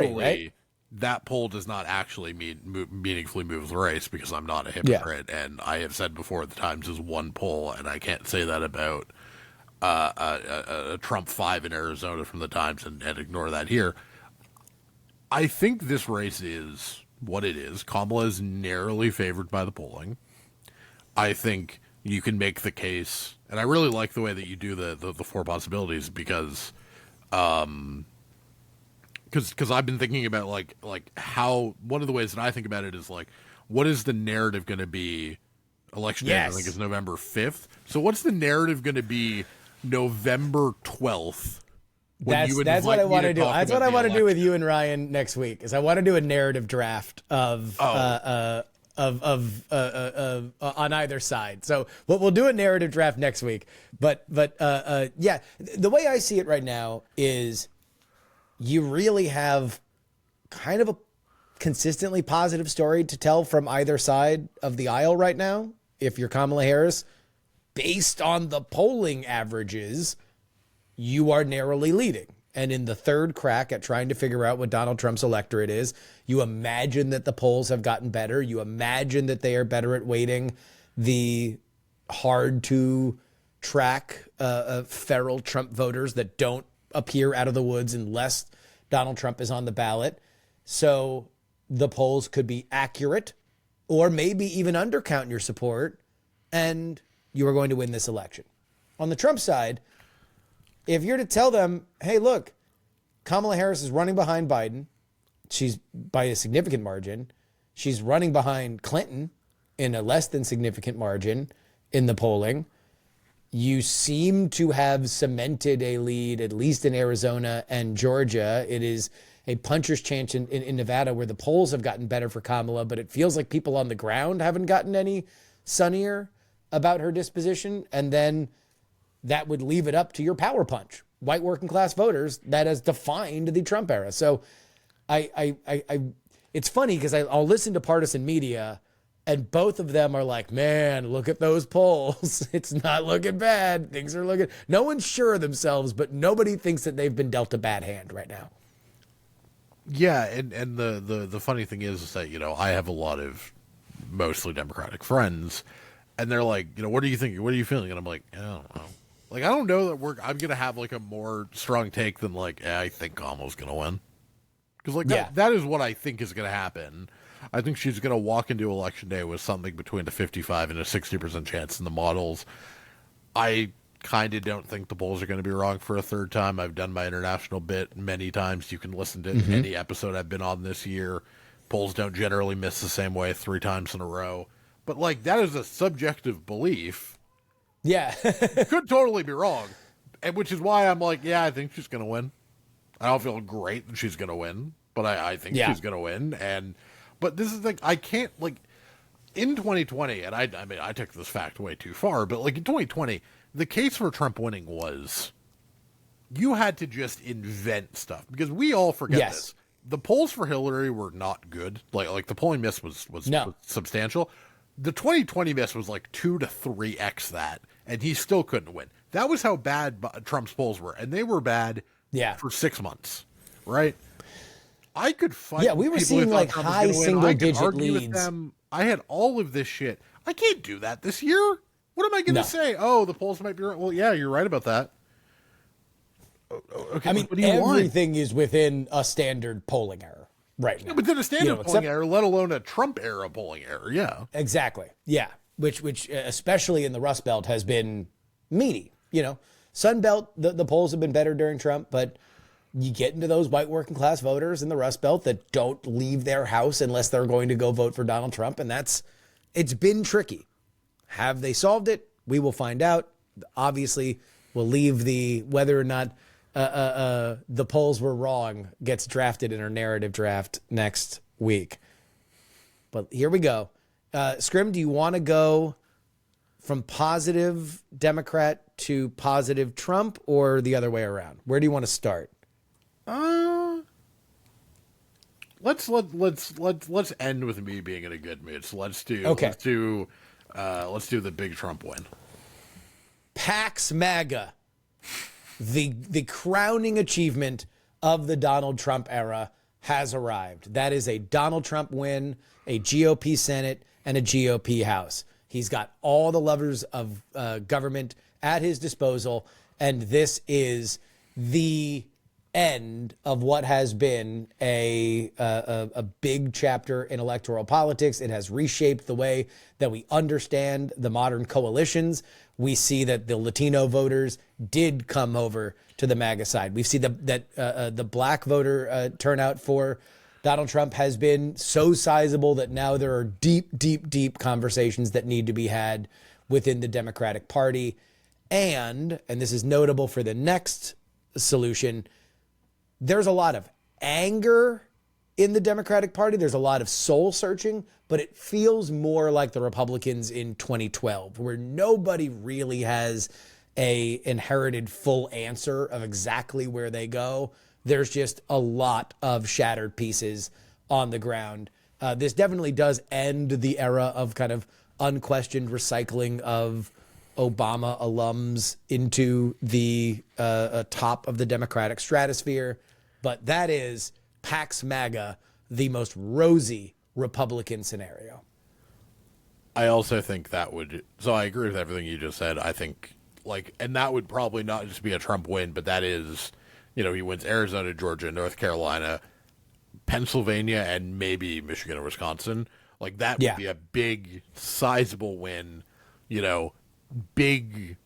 +3, right? That poll does not actually meaningfully move the race because I'm not a hypocrite. Yeah. And I have said before the Times is one poll, and I can't say that about a Trump 5 in Arizona from the Times and ignore that here. I think this race is what it is. Kamala is narrowly favored by the polling. I think you can make the case, and I really like the way that you do the 4 possibilities because I've been thinking about like how one of the ways that I think about it is like, what is the narrative going to be election day? I think it's November 5th. So what's the narrative going to be November 12th? That's what I want to do. That's what I want to do with you and Ryan next week. Is I want to do a narrative draft of on either side. So we'll do a narrative draft next week. But yeah, the way I see it right now is you really have kind of a consistently positive story to tell from either side of the aisle right now. If you're Kamala Harris, based on the polling averages, you are narrowly leading. And in the third crack at trying to figure out what Donald Trump's electorate is, you imagine that the polls have gotten better. You imagine that they are better at weighting the hard to track feral Trump voters that don't appear out of the woods unless Donald Trump is on the ballot. So the polls could be accurate or maybe even undercount your support, and you are going to win this election. On the Trump side, if you're to tell them, hey, look, Kamala Harris is running behind Biden. She's by a significant margin. She's running behind Clinton in a less than significant margin in the polling. You seem to have cemented a lead, at least in Arizona and Georgia. It is a puncher's chance in Nevada where the polls have gotten better for Kamala, but it feels like people on the ground haven't gotten any sunnier about her disposition. And then that would leave it up to your power punch, white working class voters that has defined the Trump era. So it's funny because I'll listen to partisan media and both of them are like, man, look at those polls. It's not looking bad. Things are looking, no one's sure of themselves, but nobody thinks that they've been dealt a bad hand right now. Yeah. And the funny thing is that, you know, I have a lot of mostly Democratic friends and they're like, you know, what are you thinking? What are you feeling? And I'm like, I don't know. Like, I don't know that I'm going to have, like, a more strong take than, like, I think Kamala's going to win. Because, like, that is what I think is going to happen. I think she's going to walk into Election Day with something between a 55 and a 60% chance in the models. I kind of don't think the polls are going to be wrong for a third time. I've done my international bit many times. You can listen to any episode I've been on this year. Polls don't generally miss the same way 3 times in a row. But, like, that is a subjective belief. Yeah. Could totally be wrong. And which is why I'm like, yeah, I think she's going to win. I don't feel great that she's going to win, but I think she's going to win. But this is like, I can't, like, in 2020, and I mean, I took this fact way too far, but like in 2020, the case for Trump winning was you had to just invent stuff because we all forget this. The polls for Hillary were not good. Like the polling miss was substantial. The 2020 miss was like 2 to 3x that, and he still couldn't win. That was how bad Trump's polls were, and they were bad for 6 months, right? I could fight. Yeah, we were seeing like high single-digit leads. I had all of this shit. I can't do that this year. What am I going to say? Oh, the polls might be right. Well, yeah, you're right about that. Okay, I mean, everything is within a standard polling error right now. Within a standard polling error, let alone a Trump-era polling error, yeah. Exactly, yeah. Which especially in the Rust Belt, has been meaty. You know, Sun Belt, the polls have been better during Trump, but you get into those white working class voters in the Rust Belt that don't leave their house unless they're going to go vote for Donald Trump. And it's been tricky. Have they solved it? We will find out. Obviously, we'll leave the whether or not the polls were wrong gets drafted in our narrative draft next week. But here we go. Scrim, do you want to go from positive Democrat to positive Trump or the other way around? Where do you want to start? Let's end with me being in a good mood. So let's do the big Trump win. Pax MAGA, the crowning achievement of the Donald Trump era has arrived. That is a Donald Trump win, a GOP Senate, and a GOP House. He's got all the levers of government at his disposal, and this is the end of what has been a big chapter in electoral politics. It has reshaped the way that we understand the modern coalitions. We see that the Latino voters did come over to the MAGA side. We see that the black voter turnout for Donald Trump has been so sizable that now there are deep conversations that need to be had within the Democratic Party. And this is notable for the next solution, there's a lot of anger in the Democratic Party. There's a lot of soul searching, but it feels more like the Republicans in 2012, where nobody really has a inherited full answer of exactly where they go. There's just a lot of shattered pieces on the ground. This definitely does end the era of kind of unquestioned recycling of Obama alums into the top of the Democratic stratosphere. But that is Pax MAGA, the most rosy Republican scenario. I also think that would, so I agree with everything you just said. I think and that would probably not just be a Trump win, but that is, he wins Arizona, Georgia, North Carolina, Pennsylvania, and maybe Michigan or Wisconsin. Like that would be a big, sizable win, big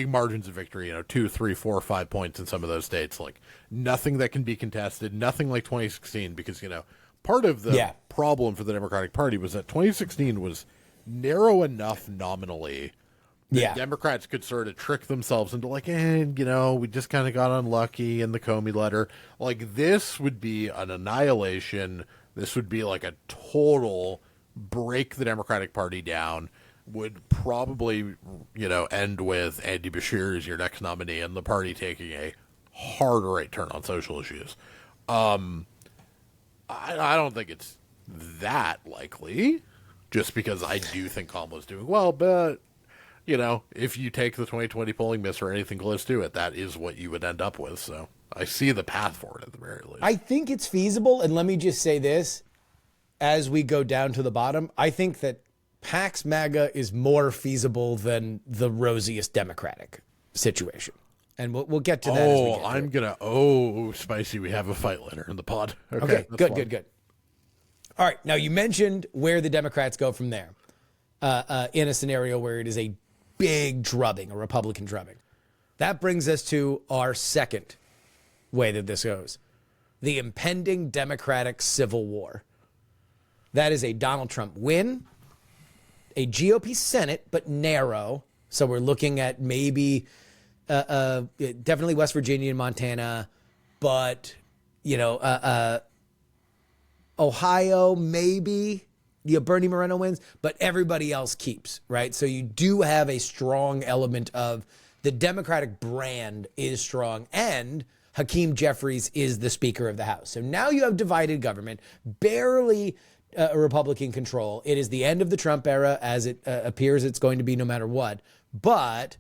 margins of victory, 2, 3, 4, 5 points in some of those states. Like nothing that can be contested, nothing like 2016, because, part of the problem for the Democratic Party was that 2016 was narrow enough nominally that Democrats could sort of trick themselves into we just kind of got unlucky in the Comey letter. Like this would be an annihilation. This would be like a total break the Democratic Party down. Would probably, end with Andy Beshear as your next nominee and the party taking a hard right turn on social issues. I don't think it's that likely, just because I do think Kamala's doing well, but, if you take the 2020 polling miss or anything close to it, that is what you would end up with. So I see the path for it at the very least. I think it's feasible, and let me just say this, as we go down to the bottom, I think that Pax MAGA is more feasible than the rosiest Democratic situation. And we'll get to that as we get to it. Spicy, we have a fight later in the pod. Okay, good. All right. Now, you mentioned where the Democrats go from there in a scenario where it is a big drubbing, a Republican drubbing. That brings us to our second way that this goes. The impending Democratic Civil War. That is a Donald Trump win, a GOP Senate, but narrow. So we're looking at maybe definitely West Virginia and Montana, but, Ohio, maybe Bernie Moreno wins, but everybody else keeps, right? So you do have a strong element of the Democratic brand is strong, and Hakeem Jeffries is the Speaker of the House. So now you have divided government, barely a Republican control. It is the end of the Trump era, as it appears it's going to be no matter what. But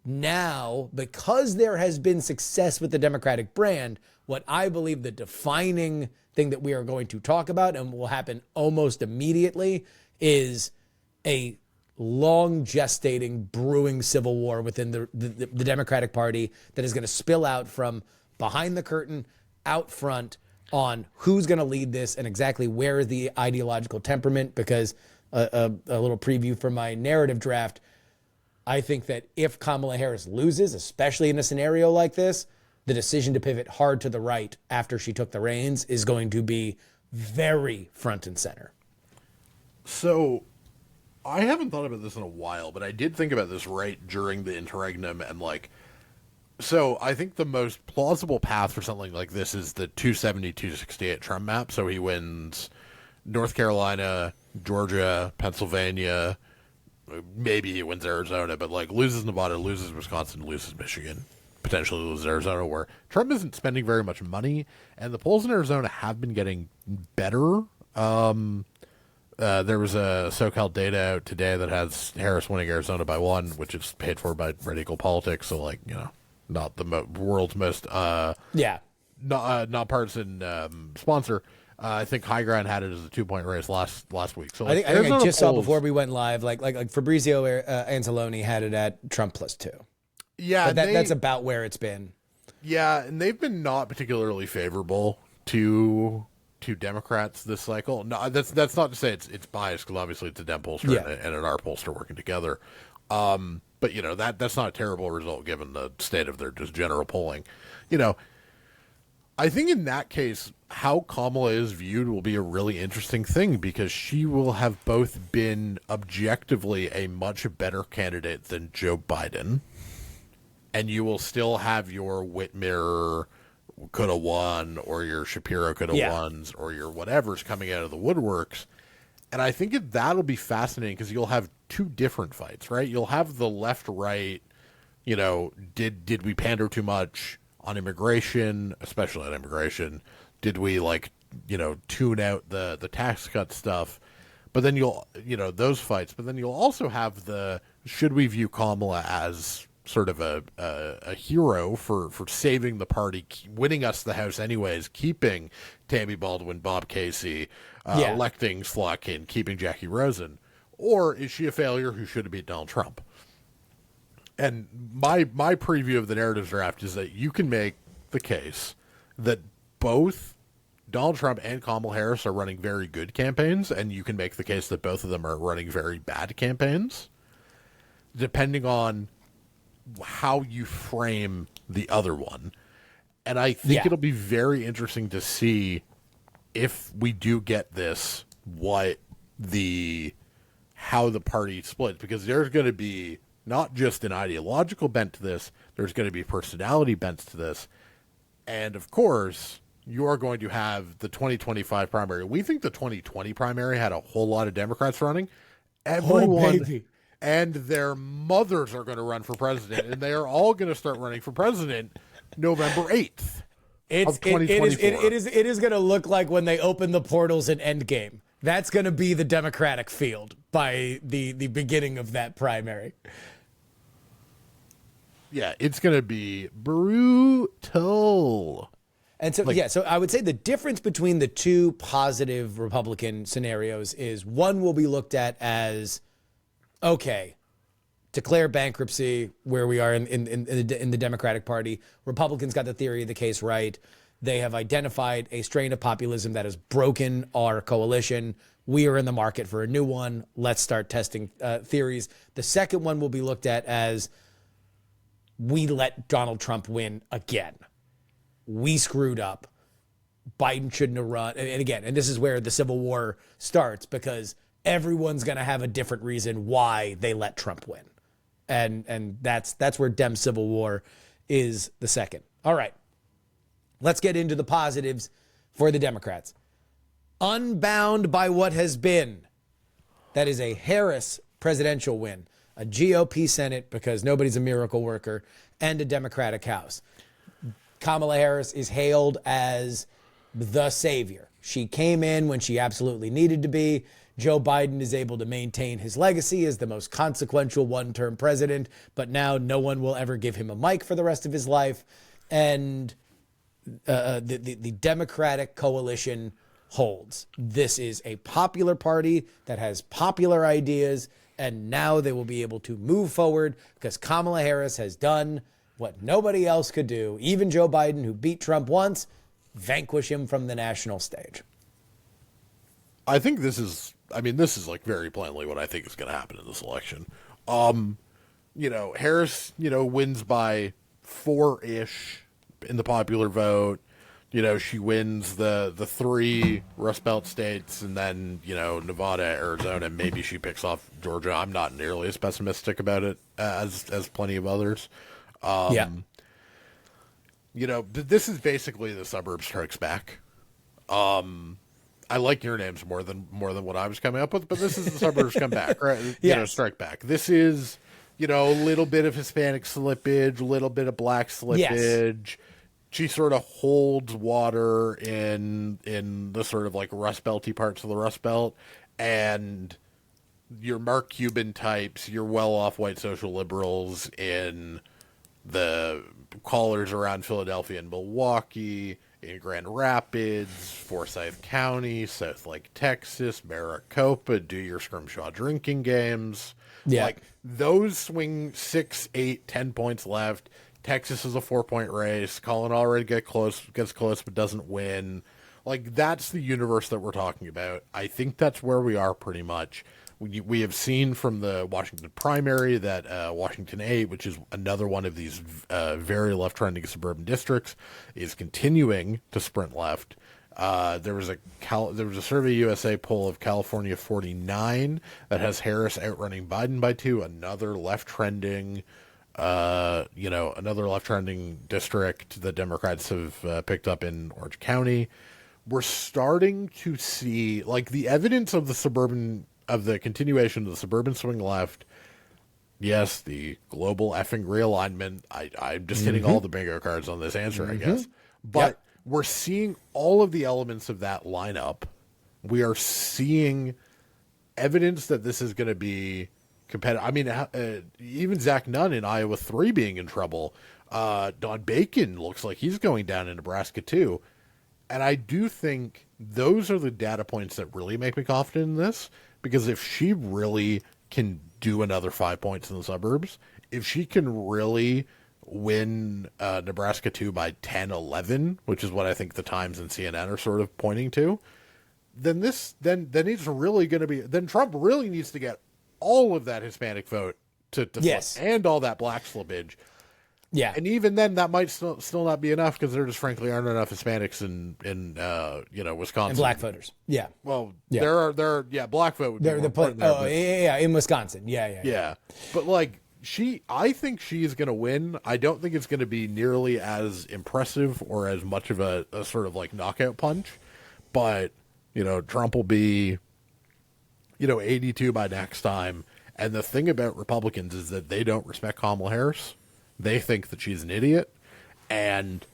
now, because there has been success with the Democratic brand, what I believe the defining thing that we are going to talk about and will happen almost immediately is a long gestating, brewing civil war within the Democratic Party that is going to spill out from behind the curtain, out front, on who's going to lead this and exactly where is the ideological temperament. Because a little preview for my narrative draft, I think that if Kamala Harris loses, especially in a scenario like this, the decision to pivot hard to the right after she took the reins is going to be very front and center. So I haven't thought about this in a while, but I did think about this right during the interregnum, and so I think the most plausible path for something like this is the 270-268 Trump map. So he wins North Carolina, Georgia, Pennsylvania, maybe he wins Arizona, but loses Nevada, loses Wisconsin, loses Michigan, potentially loses Arizona, where Trump isn't spending very much money, and the polls in Arizona have been getting better. There was a SoCal data out today that has Harris winning Arizona by 1, which is paid for by Red Eagle Politics, so not the world's most not partisan sponsor. I think High Ground had it as a 2-point race last week. So I think I just saw before we went live, like Fabrizio Anzalone had it at Trump +2. Yeah, but that's about where it's been. Yeah, and they've been not particularly favorable to Democrats this cycle. No, that's not to say it's biased, because obviously it's a Dem pollster and an R pollster working together. But that's not a terrible result given the state of their just general polling. I think in that case, how Kamala is viewed will be a really interesting thing, because she will have both been objectively a much better candidate than Joe Biden, and you will still have your Whitmer could have won, or your Shapiro could have won, or your whatever's coming out of the woodworks. And I think that'll be fascinating, because you'll have two different fights, right? You'll have the left-right, did we pander too much on immigration, especially on immigration? Did we tune out the tax cut stuff? But then those fights. But then you'll also have should we view Kamala as sort of a hero for saving the party, winning us the House anyways, keeping Tammy Baldwin, Bob Casey, electing Slotkin, keeping Jackie Rosen? Or is she a failure who should have beat Donald Trump? And my preview of the narrative draft is that you can make the case that both Donald Trump and Kamala Harris are running very good campaigns, and you can make the case that both of them are running very bad campaigns, depending on how you frame the other one. And I think it'll be very interesting to see, if we do get this, how the party splits, because there's going to be not just an ideological bent to this, there's going to be personality bents to this. And of course, you are going to have the 2025 primary. We think the 2020 primary had a whole lot of Democrats running. Everyone and their mothers are going to run for president, and they are all going to start running for president November 8th of 2024. It is going to look like when they open the portals in Endgame. That's going to be the Democratic field by the beginning of that primary. Yeah, it's going to be brutal. And so, so I would say the difference between the two positive Republican scenarios is one will be looked at as, okay, declare bankruptcy where we are in the Democratic Party. Republicans got the theory of the case right. They have identified a strain of populism that has broken our coalition. We are in the market for a new one. Let's start testing theories. The second one will be looked at as we let Donald Trump win again. We screwed up. Biden shouldn't have run. And again, and this is where the Civil War starts, because everyone's going to have a different reason why they let Trump win. And that's where Dem Civil War is the second. All right. Let's get into the positives for the Democrats. Unbound by what has been. That is a Harris presidential win, a GOP Senate because nobody's a miracle worker, and a Democratic House. Kamala Harris is hailed as the savior. She came in when she absolutely needed to be. Joe Biden is able to maintain his legacy as the most consequential one-term president, but now no one will ever give him a mic for the rest of his life. And the Democratic coalition holds. This is a popular party that has popular ideas, and now they will be able to move forward because Kamala Harris has done what nobody else could do. Even Joe Biden, who beat Trump once, vanquish him from the national stage. I think this is like very plainly what I think is going to happen in this election. Harris, wins by 4-ish in the popular vote. She wins the 3 Rust Belt states, and then, Nevada, Arizona, maybe she picks off Georgia. I'm not nearly as pessimistic about it as plenty of others. This is basically the suburbs strikes back. I like your names more than what I was coming up with, but this is the suburbs come back, right? Strike back. This is, a little bit of Hispanic slippage, a little bit of black slippage. Yes. She sort of holds water in the sort of like Rust Belty parts of the Rust Belt, and your Mark Cuban types, your well-off white social liberals in the callers around Philadelphia and Milwaukee, in Grand Rapids, Forsyth County, South Lake, Texas, Maricopa, do your Scrimshaw drinking games. Yeah. Like, those swing 6, 8, 10 points left. Texas is a 4-point race. Colin already gets close, but doesn't win. Like, that's the universe that we're talking about. I think that's where we are pretty much. We have seen from the Washington primary that Washington 8, which is another one of these very left-trending suburban districts, is continuing to sprint left. There was a Survey USA poll of California 49 that has Harris outrunning Biden by 2. Another left-trending district the Democrats have picked up in Orange County. We're starting to see, like, the evidence of the continuation of the suburban swing left. Yes, the global effing realignment. I'm just hitting all the bingo cards on this answer, I guess. But we're seeing all of the elements of that lineup. We are seeing evidence that this is going to be competitive. I mean, even Zach Nunn in Iowa 3 being in trouble. Don Bacon looks like he's going down in Nebraska too. And I do think those are the data points that really make me confident in this. Because if she really can do another 5 points in the suburbs, if she can really win Nebraska 2 by 10, 11, which is what I think the Times and CNN are sort of pointing to, then it's really going to be, then Trump really needs to get all of that Hispanic vote to yes, flip, and all that black slippage. Yeah. And even then, that might still not be enough because there just frankly aren't enough Hispanics in Wisconsin. And black voters. Yeah. Well, there are black vote would be more important there, in Wisconsin. Yeah. But like I think she is going to win. I don't think it's going to be nearly as impressive or as much of a sort of like knockout punch. But, Trump will be, 82 by next time. And the thing about Republicans is that they don't respect Kamala Harris. They think that she's an idiot, and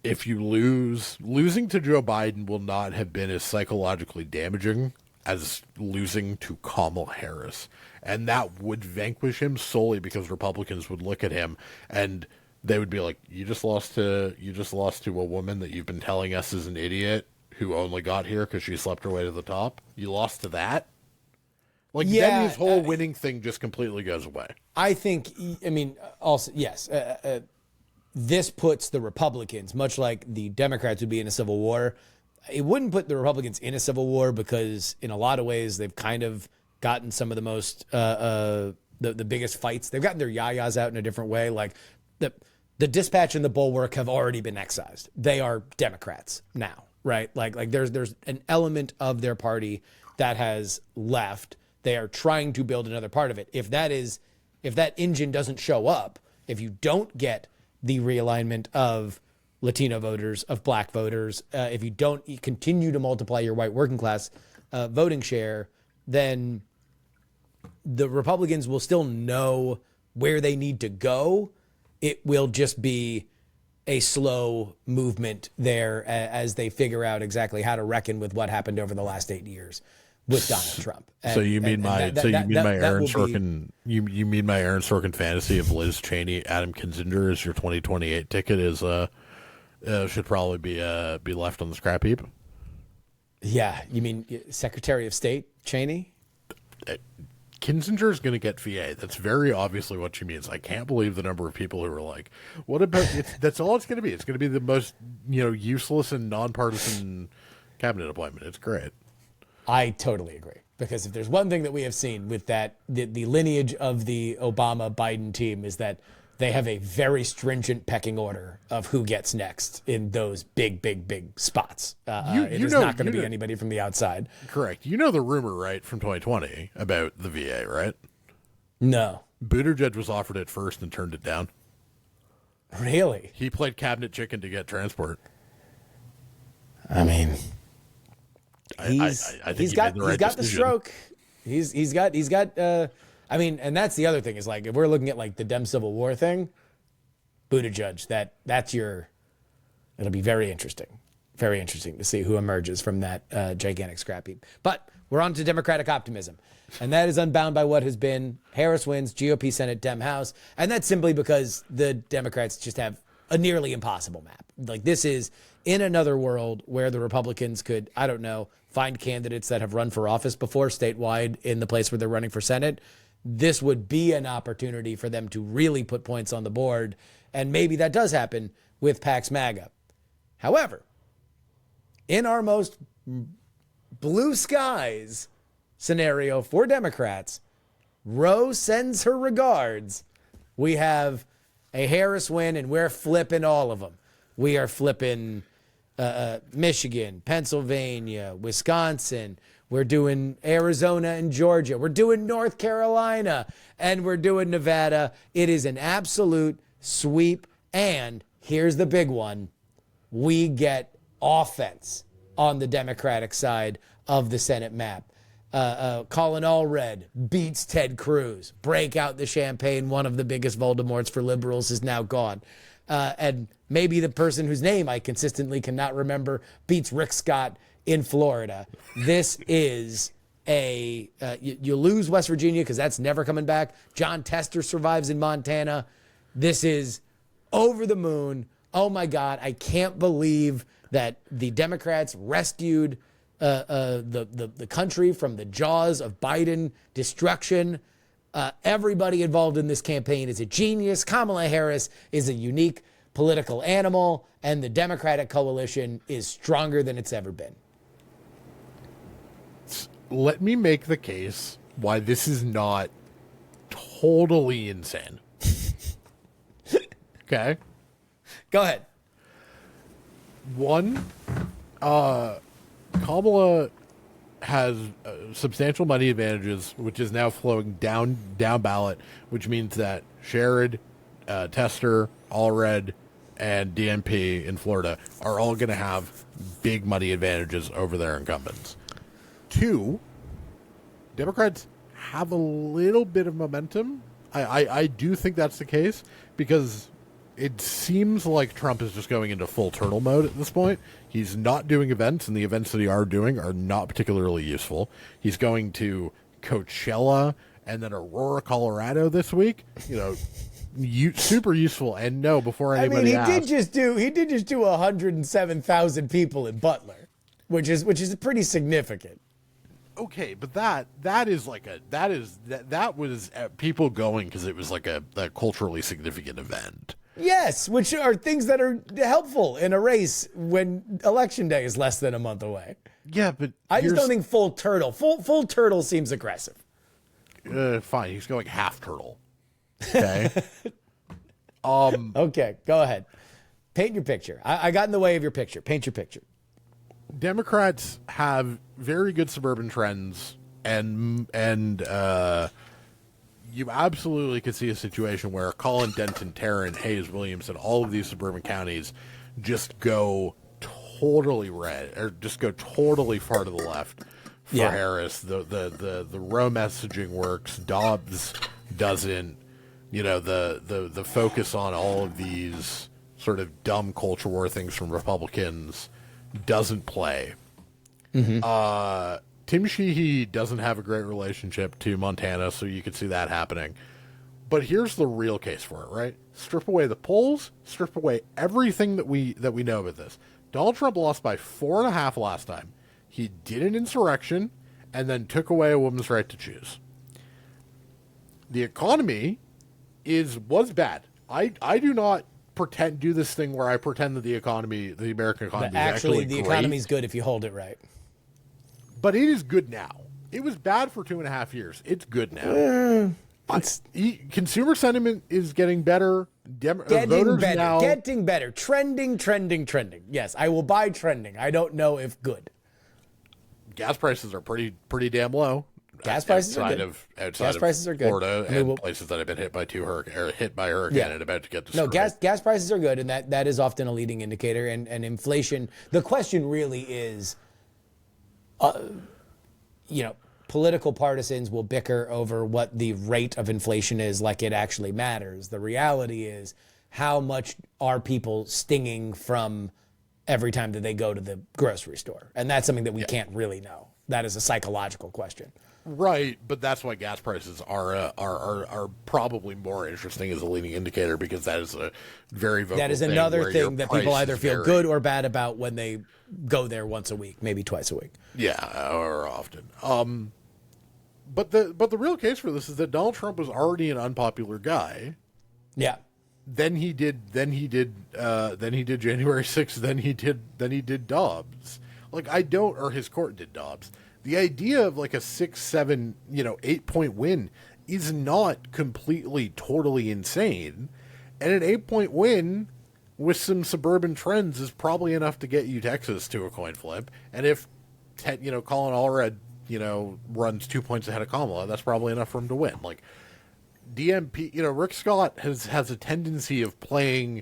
if you losing to Joe Biden will not have been as psychologically damaging as losing to Kamala Harris, and that would vanquish him solely because Republicans would look at him and they would be like, you just lost to a woman that you've been telling us is an idiot who only got here because she slept her way to the top. You lost to that? Like, then his whole winning thing just completely goes away. I think, also, yes. this puts the Republicans, much like the Democrats would be in a civil war. It wouldn't put the Republicans in a civil war because in a lot of ways they've kind of gotten some of the most the biggest fights. They've gotten their yayas out in a different way. Like the Dispatch and the Bulwark have already been excised. They are Democrats now, right? Like there's an element of their party that has left. They are trying to build another part of it. If that engine doesn't show up, if you don't get the realignment of Latino voters, of black voters, if you don't continue to multiply your white working class voting share, then the Republicans will still know where they need to go. It will just be a slow movement there as they figure out exactly how to reckon with what happened over the last 8 years with Donald Trump. So you mean my Aaron Sorkin? You mean my Aaron Sorkin fantasy of Liz Cheney, Adam Kinzinger as your 2028 ticket is should probably be left on the scrap heap? Yeah, you mean Secretary of State Cheney? Kinzinger is going to get VA. That's very obviously what she means. I can't believe the number of people who are like, "What about?" That's all it's going to be. It's going to be the most useless and nonpartisan cabinet appointment. It's great. I totally agree, because if there's one thing that we have seen with that, the lineage of the Obama-Biden team is that they have a very stringent pecking order of who gets next in those big spots. It is not going to be anybody from the outside. Correct. You know the rumor, right, from 2020 about the VA, right? No. Buttigieg was offered it first and turned it down. Really? He played cabinet chicken to get transport. I mean, I think he's got the stroke. He's got. I mean, and that's the other thing is, like, if we're looking at like the Dem Civil War thing, Buttigieg, it'll be very interesting to see who emerges from that gigantic scrap heap. But we're on to Democratic optimism, and that is unbound by what has been. Harris wins, GOP Senate, Dem House, and that's simply because the Democrats just have a nearly impossible map. Like, this is in another world where the Republicans could, I don't know, find candidates that have run for office before statewide in the place where they're running for Senate. This would be an opportunity for them to really put points on the board. And maybe that does happen with Pax MAGA. However, in our most blue skies scenario for Democrats, Roe sends her regards. We have a Harris win, and we're flipping all of them. We are flipping Michigan, Pennsylvania, Wisconsin. We're doing Arizona and Georgia. We're doing North Carolina, and we're doing Nevada. It is an absolute sweep. And here's the big one. We get offense on the Democratic side of the Senate map. Colin Allred beats Ted Cruz. Break out the champagne. One of the biggest Voldemorts for liberals is now gone. And maybe the person whose name I consistently cannot remember beats Rick Scott in Florida. This is you lose West Virginia because that's never coming back. John Tester survives in Montana. This is over the moon. Oh my God, I can't believe that the Democrats rescued the country from the jaws of Biden destruction. Everybody involved in this campaign is a genius. Kamala Harris is a unique political animal, and the Democratic coalition is stronger than it's ever been. Let me make the case why this is not totally insane. Okay? Go ahead. One, Kamala has substantial money advantages, which is now flowing down ballot, which means that Sherrod, Tester, Allred, and DNP in Florida are all going to have big money advantages over their incumbents. Two, Democrats have a little bit of momentum. I do think that's the case because it seems like Trump is just going into full turtle mode at this point. He's not doing events, and the events that he are doing are not particularly useful. He's going to Coachella and then Aurora, Colorado this week. Super useful. And no, before anybody he did just do 107,000 people in Butler, which is pretty significant. Okay, but that was people going because it was like a culturally significant event. Yes, which are things that are helpful in a race when election day is less than a month away. Yeah, but I just don't think full turtle. Full turtle seems aggressive. Fine, he's going half turtle. Okay. Okay, go ahead. Paint your picture. I got in the way of your picture. Paint your picture. Democrats have very good suburban trends, and you absolutely could see a situation where Colin, Denton, Tarrant, Hayes, Williamson, all of these suburban counties just go totally red, or just go totally far to the left for Harris. The row messaging works. Dobbs doesn't. You know, the focus on all of these sort of dumb culture war things from Republicans doesn't play. Mm-hmm. Tim Sheehy doesn't have a great relationship to Montana, so you could see that happening. But here's the real case for it, right? Strip away the polls, strip away everything that we know about this. Donald Trump lost by 4.5 last time. He did an insurrection and then took away a woman's right to choose. The economy was bad. I do not do this thing where I pretend that the American economy is actually the great. economy's good if you hold it right. But it is good now. It was bad for 2.5 years. It's good now. Consumer sentiment is getting better. Getting better. Trending. Yes, I will buy trending. I don't know if good. Gas prices are pretty damn low. Gas prices are good. Outside of Florida and places that have been hit by hurricane and about to get destroyed. No, gas prices are good, and that is often a leading indicator. And inflation. The question really is, political partisans will bicker over what the rate of inflation is, like it actually matters. The reality is, how much are people stinging from every time that they go to the grocery store? And that's something that we can't really know. That is a psychological question. Right, but that's why gas prices are probably more interesting as a leading indicator, because that is a very vocal that is another thing that people either feel good or bad about when they go there once a week, maybe twice a week. Yeah, or often. But the real case for this is that Donald Trump was already an unpopular guy. Yeah. Then he did January 6th. Then he did Dobbs. Or his court did Dobbs. The idea of like a 6, 7, 8-point win is not completely, totally insane. And an 8-point win with some suburban trends is probably enough to get you Texas to a coin flip. And if, Colin Allred, runs 2 points ahead of Kamala, that's probably enough for him to win. Like DMP, Rick Scott has a tendency of playing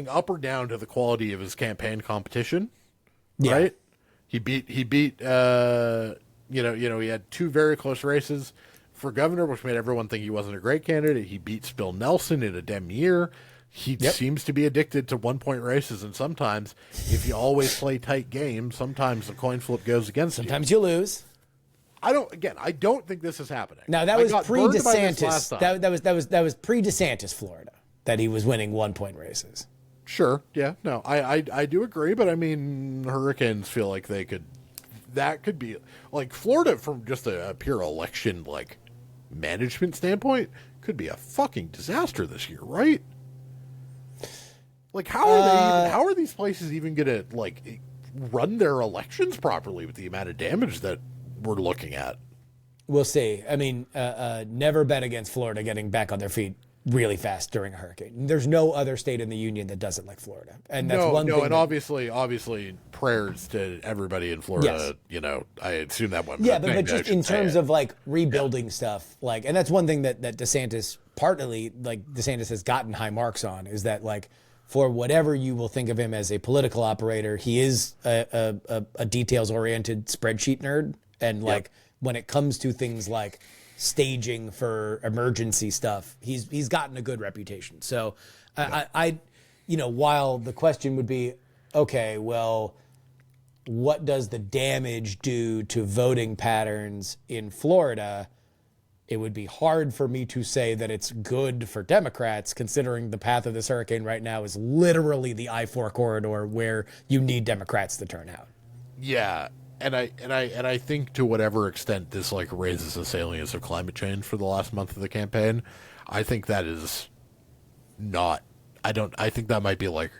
up or down to the quality of his campaign competition, right? He beat he had 2 very close races for governor, which made everyone think he wasn't a great candidate. He beat Spill Nelson in a Dem year. He seems to be addicted to 1-point races, and sometimes, if you always play tight games, sometimes the coin flip goes against you. Sometimes you lose. I don't think this is happening. Now that was pre-DeSantis. That was pre-DeSantis, Florida, that he was winning 1-point races. Sure. Yeah. No, I do agree, but I mean, hurricanes feel like that could be like Florida from just a pure election management standpoint could be a fucking disaster this year, right? Like how are these places even gonna run their elections properly with the amount of damage that we're looking at? We'll see. I mean, never bet against Florida getting back on their feet really fast during a hurricane. There's no other state in the union that does it like Florida, and that's one thing. And obviously, prayers to everybody in Florida. Yes. I assume that one. Yeah, but just in terms of rebuilding stuff, and that's one thing that DeSantis DeSantis has gotten high marks on, is that for whatever you will think of him as a political operator, he is a details-oriented spreadsheet nerd, and when it comes to things like staging for emergency stuff, he's gotten a good reputation. So I while the question would be, okay, well, what does the damage do to voting patterns in Florida? It would be hard for me to say that it's good for Democrats, considering the path of this hurricane right now is literally the I-4 corridor where you need Democrats to turn out. Yeah. And I think to whatever extent this raises the salience of climate change for the last month of the campaign, I think that is not. I think that might be like,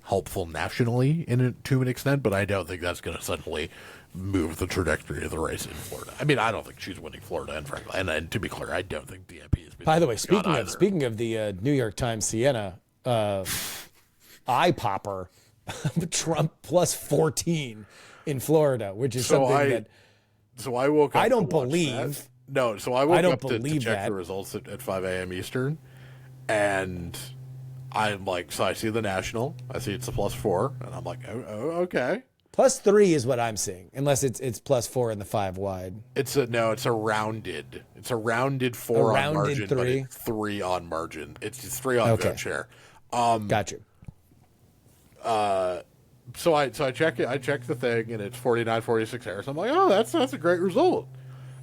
helpful nationally to an extent, but I don't think that's going to suddenly move the trajectory of the race in Florida. I mean, I don't think she's winning Florida, and frankly, and to be clear, I don't think DMP has been. By the way, speaking of the New York Times Siena eye popper, Trump plus 14 in Florida, which is something that. So I woke up. I don't believe. That. No, so I woke up to check the results at 5 a.m. Eastern, and I'm like, so I see the national, I see it's a +4, and I'm like, oh okay. +3 is what I'm seeing, unless it's +4 in the 5 wide. It's a rounded 4 on margin, 3. But it's 3 on margin. It's 3 on vote share. Got you. So I check it. I check the thing, and it's 49-46 Harris. I'm like, oh, that's a great result.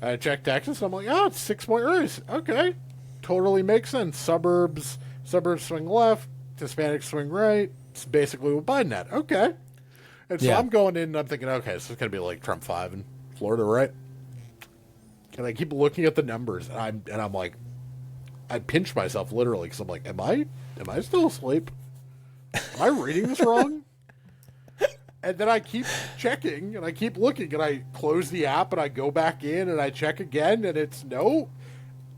And I check Texas, and I'm like, oh, it's 6-point race. Okay, totally makes sense. Suburbs swing left, Hispanics swing right. It's basically what Biden had. Okay. And so I'm going in and I'm thinking, okay, this is going to be like Trump 5 in Florida, right? And I keep looking at the numbers, and I'm like, I pinch myself literally because I'm like, am I still asleep? Am I reading this wrong? And then I keep checking, and I keep looking, and I close the app, and I go back in, and I check again, and it's no.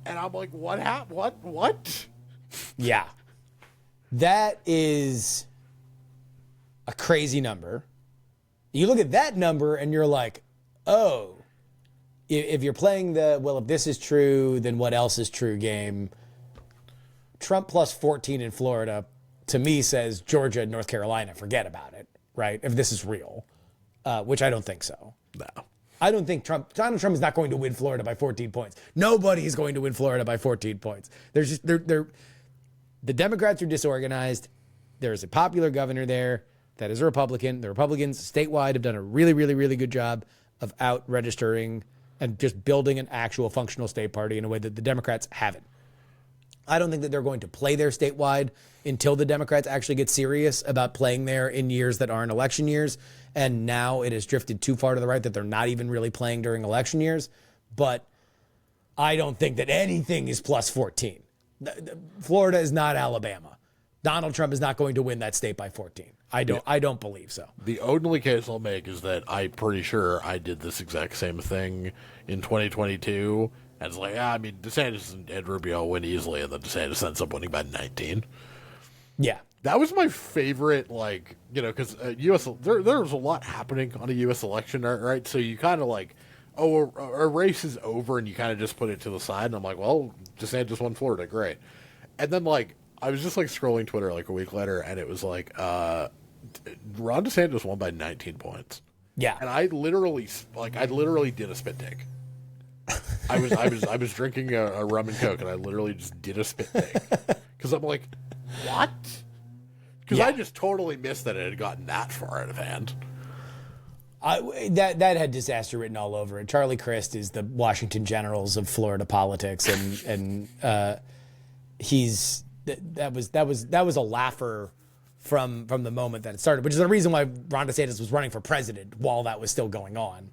And I'm like, what happened? What? Yeah. That is a crazy number. You look at that number and you're like, oh, if you're playing if this is true, then what else is true game? Trump plus 14 in Florida, to me, says Georgia and North Carolina, forget about it, right? If this is real, which I don't think so. No. I don't think Donald Trump is not going to win Florida by 14 points. Nobody is going to win Florida by 14 points. The Democrats are disorganized. There's a popular governor there that is a Republican. The Republicans statewide have done a really, really, really good job of out registering and just building an actual functional state party in a way that the Democrats haven't. I don't think that they're going to play there statewide until the Democrats actually get serious about playing there in years that aren't election years. And now it has drifted too far to the right that they're not even really playing during election years. But I don't think that anything is plus 14. Florida is not Alabama. Donald Trump is not going to win that state by 14. I don't believe so. The only case I'll make is that I'm pretty sure I did this exact same thing in 2022. And it's like, I mean, DeSantis and Rubio win easily, and then DeSantis ends up winning by 19. Yeah. That was my favorite, because U.S. There was a lot happening on a U.S. election, right? So you kind of like, oh, a race is over, and you kind of just put it to the side. And I'm like, well, DeSantis won Florida, great. And then, I was just, scrolling Twitter, a week later, and it was Ron DeSantis won by 19 points. Yeah. And I literally did a spit take. I was drinking a rum and Coke, and I literally just did a spit take. Because I'm like, what? Because I just totally missed that it had gotten that far out of hand. That had disaster written all over it. Charlie Crist is the Washington Generals of Florida politics, and that was a laugher from the moment that it started, which is the reason why Ron DeSantis was running for president while that was still going on.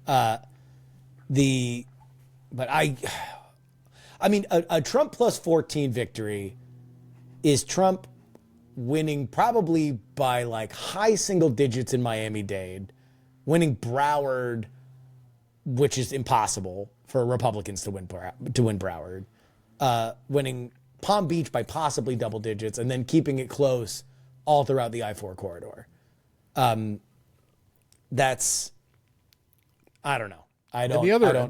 A Trump plus 14 victory is Trump winning probably by high single digits in Miami-Dade, winning Broward, which is impossible for Republicans to win Broward, winning Palm Beach by possibly double digits, and then keeping it close all throughout the I-4 corridor. That's, I don't know. I don't. And the other,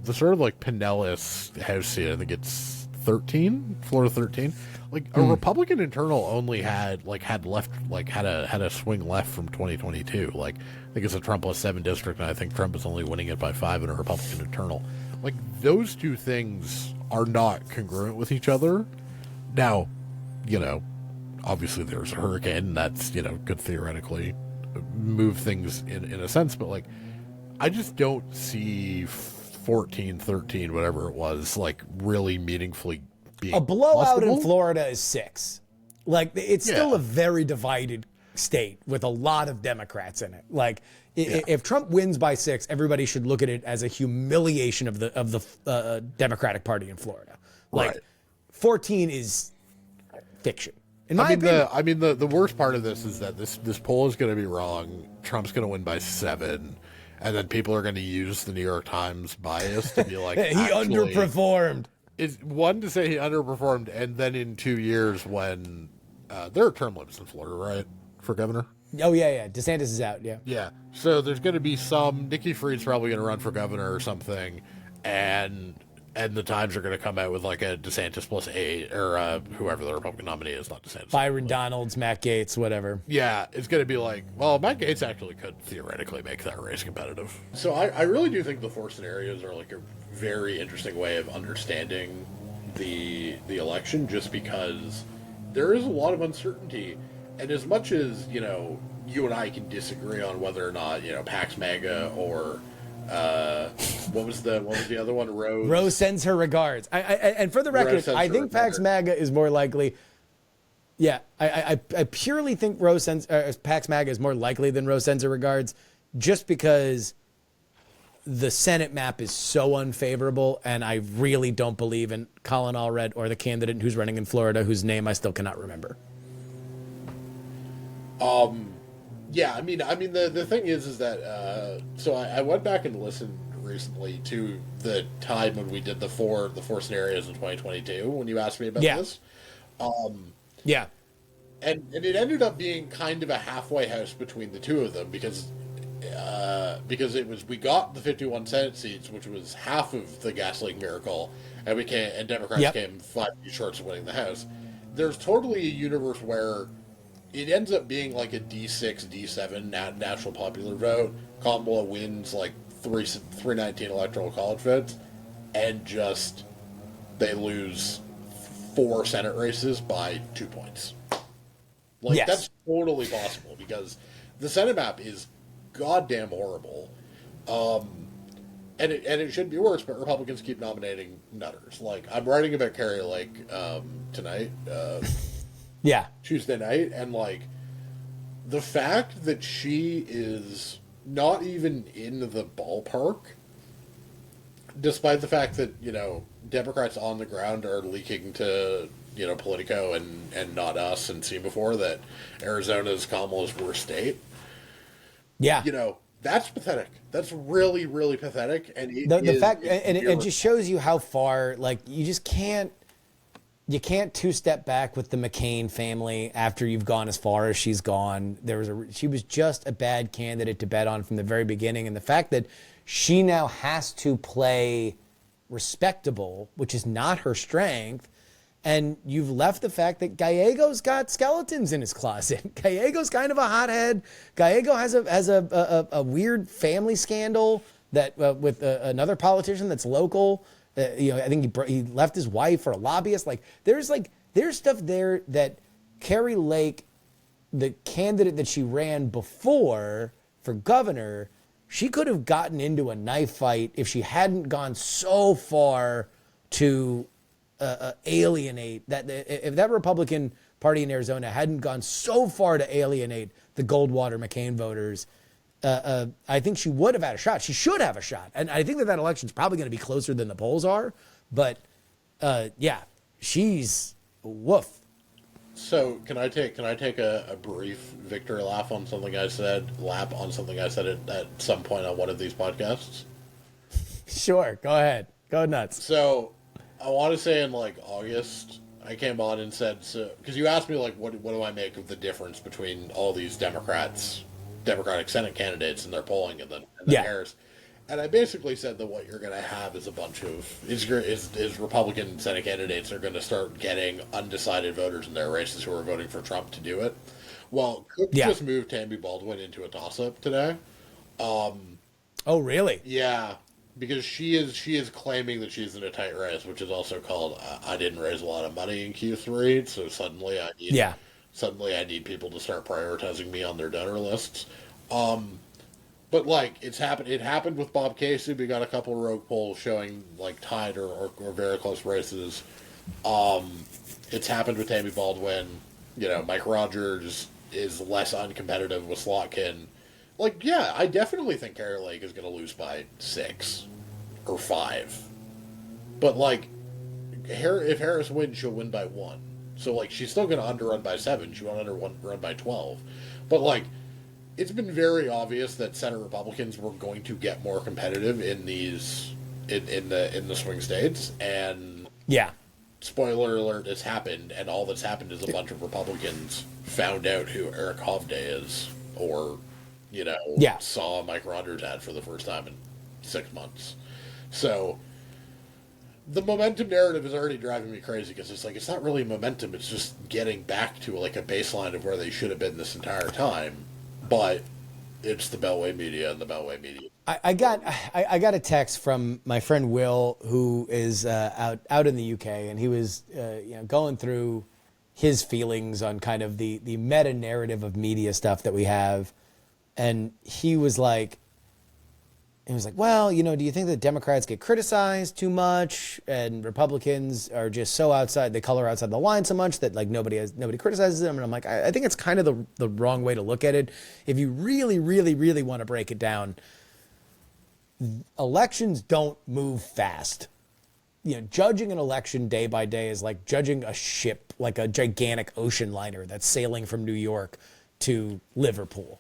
the sort of Pinellas House seat, I think it's 13, Florida 13. A Republican internal only had a swing left from 2022. I think it's a Trump plus 7 district, and I think Trump is only winning it by 5 in a Republican internal. Those two things are not congruent with each other. Now, obviously there's a hurricane, and that's, could theoretically move things in a sense, but I just don't see 14, 13, whatever it was, really meaningfully being a blowout possible. in Florida is 6. It's still a very divided state with a lot of Democrats in it. If Trump wins by 6, everybody should look at it as a humiliation of the Democratic Party in Florida. Right. 14 is fiction. In my opinion. The worst part of this is that this poll is going to be wrong. Trump's going to win by 7, and then people are going to use the New York Times bias to be like, he underperformed. Is one to say he underperformed, and then in 2 years when there are term limits in Florida, right, for governor? Oh yeah. DeSantis is out. Yeah. Yeah. So there's going to be some. Nikki Fried's probably going to run for governor or something, and the Times are going to come out with like a DeSantis plus 8, or whoever the Republican nominee is, not DeSantis. Byron Donalds, Matt Gaetz, whatever. Yeah, it's going to be like, well, Matt Gaetz actually could theoretically make that race competitive. So I really do think the 4 scenarios are like a very interesting way of understanding the election, just because there is a lot of uncertainty. And as much as, you and I can disagree on whether or not, Pax MAGA or what was the other one? Rose sends her regards. And for the record, I think Pax MAGA is more likely. Yeah, I purely think Pax MAGA is more likely than Rose sends her regards, just because the Senate map is so unfavorable, and I really don't believe in Colin Allred or the candidate who's running in Florida, whose name I still cannot remember. Yeah, I mean, the thing is that, so I went back and listened recently to the time when we did the four scenarios in 2022, when you asked me about this. Yeah. And it ended up being kind of a halfway house between the two of them, because we got the 51 Senate seats, which was half of the gas leak miracle, and Democrats came 5 short of winning the House. There's totally a universe where it ends up being like a D6, D7 national popular vote. Kamala wins like 319 electoral college votes, and just they lose 4 Senate races by 2 points. That's totally possible, because the Senate map is goddamn horrible. And it should be worse, but Republicans keep nominating nutters. Like, I'm writing about Carrie Lake tonight. Tuesday night, and like the fact that she is not even in the ballpark, despite the fact that Democrats on the ground are leaking to Politico and not us, and seen before that Arizona's Kamala's worst state. That's pathetic. That's really, really pathetic. And the fact, and it just shows you how far, like, you can't 2-step back with the McCain family after you've gone as far as she's gone. She was just a bad candidate to bet on from the very beginning. And the fact that she now has to play respectable, which is not her strength, and you've left the fact that Gallego's got skeletons in his closet. Gallego's kind of a hothead. Gallego has a weird family scandal that with another politician that's local. I think he left his wife for a lobbyist. Like, there's stuff there that Carrie Lake, the candidate that she ran before for governor, she could have gotten into a knife fight if she hadn't gone so far to alienate that. If that Republican Party in Arizona hadn't gone so far to alienate the Goldwater McCain voters, I think she would have had a shot. She should have a shot. And I think that election's probably going to be closer than the polls are. But, she's woof. So can I take a brief victory lap on something I said at some point on one of these podcasts? Sure. Go ahead. Go nuts. So I want to say in like August, I came on and said, because you asked me like, what do I make of the difference between all these Democratic Senate candidates and their polling and then Harris. And I basically said that what you're going to have is a bunch of is Republican Senate candidates are going to start getting undecided voters in their races who are voting for Trump to do it. Well, Cook just moved Tammy Baldwin into a toss-up today. Oh, really? Yeah, because she is claiming that she's in a tight race, which is also called I didn't raise a lot of money in Q3, so suddenly I need people to start prioritizing me on their donor lists. But like it happened with Bob Casey. We got a couple of rogue polls showing like tied or very close races. It's happened with Tammy Baldwin. Mike Rogers is less uncompetitive with Slotkin. Like, yeah, I definitely think Carrie Lake is going to lose by 6 or 5. But like, if Harris wins, she'll win by 1. So, like, she's still going to underrun by 7. She won't underrun by 12. But, like, it's been very obvious that Senate Republicans were going to get more competitive in these in the swing states, and yeah, spoiler alert, has happened, and all that's happened is a bunch of Republicans found out who Eric Hovde is, or saw a Mike Rogers ad for the first time in 6 months. So the momentum narrative is already driving me crazy, because it's like, it's not really momentum, it's just getting back to like a baseline of where they should have been this entire time. But it's the Beltway media and the Beltway media. I got a text from my friend Will, who is out in the UK, and he was going through his feelings on kind of the meta narrative of media stuff that we have, and he was like, well, do you think that Democrats get criticized too much and Republicans are just so outside, they color outside the line so much that like nobody criticizes them? And I'm like, I think it's kind of the wrong way to look at it. If you really, really, really want to break it down, elections don't move fast. Judging an election day by day is like judging a ship, like a gigantic ocean liner that's sailing from New York to Liverpool.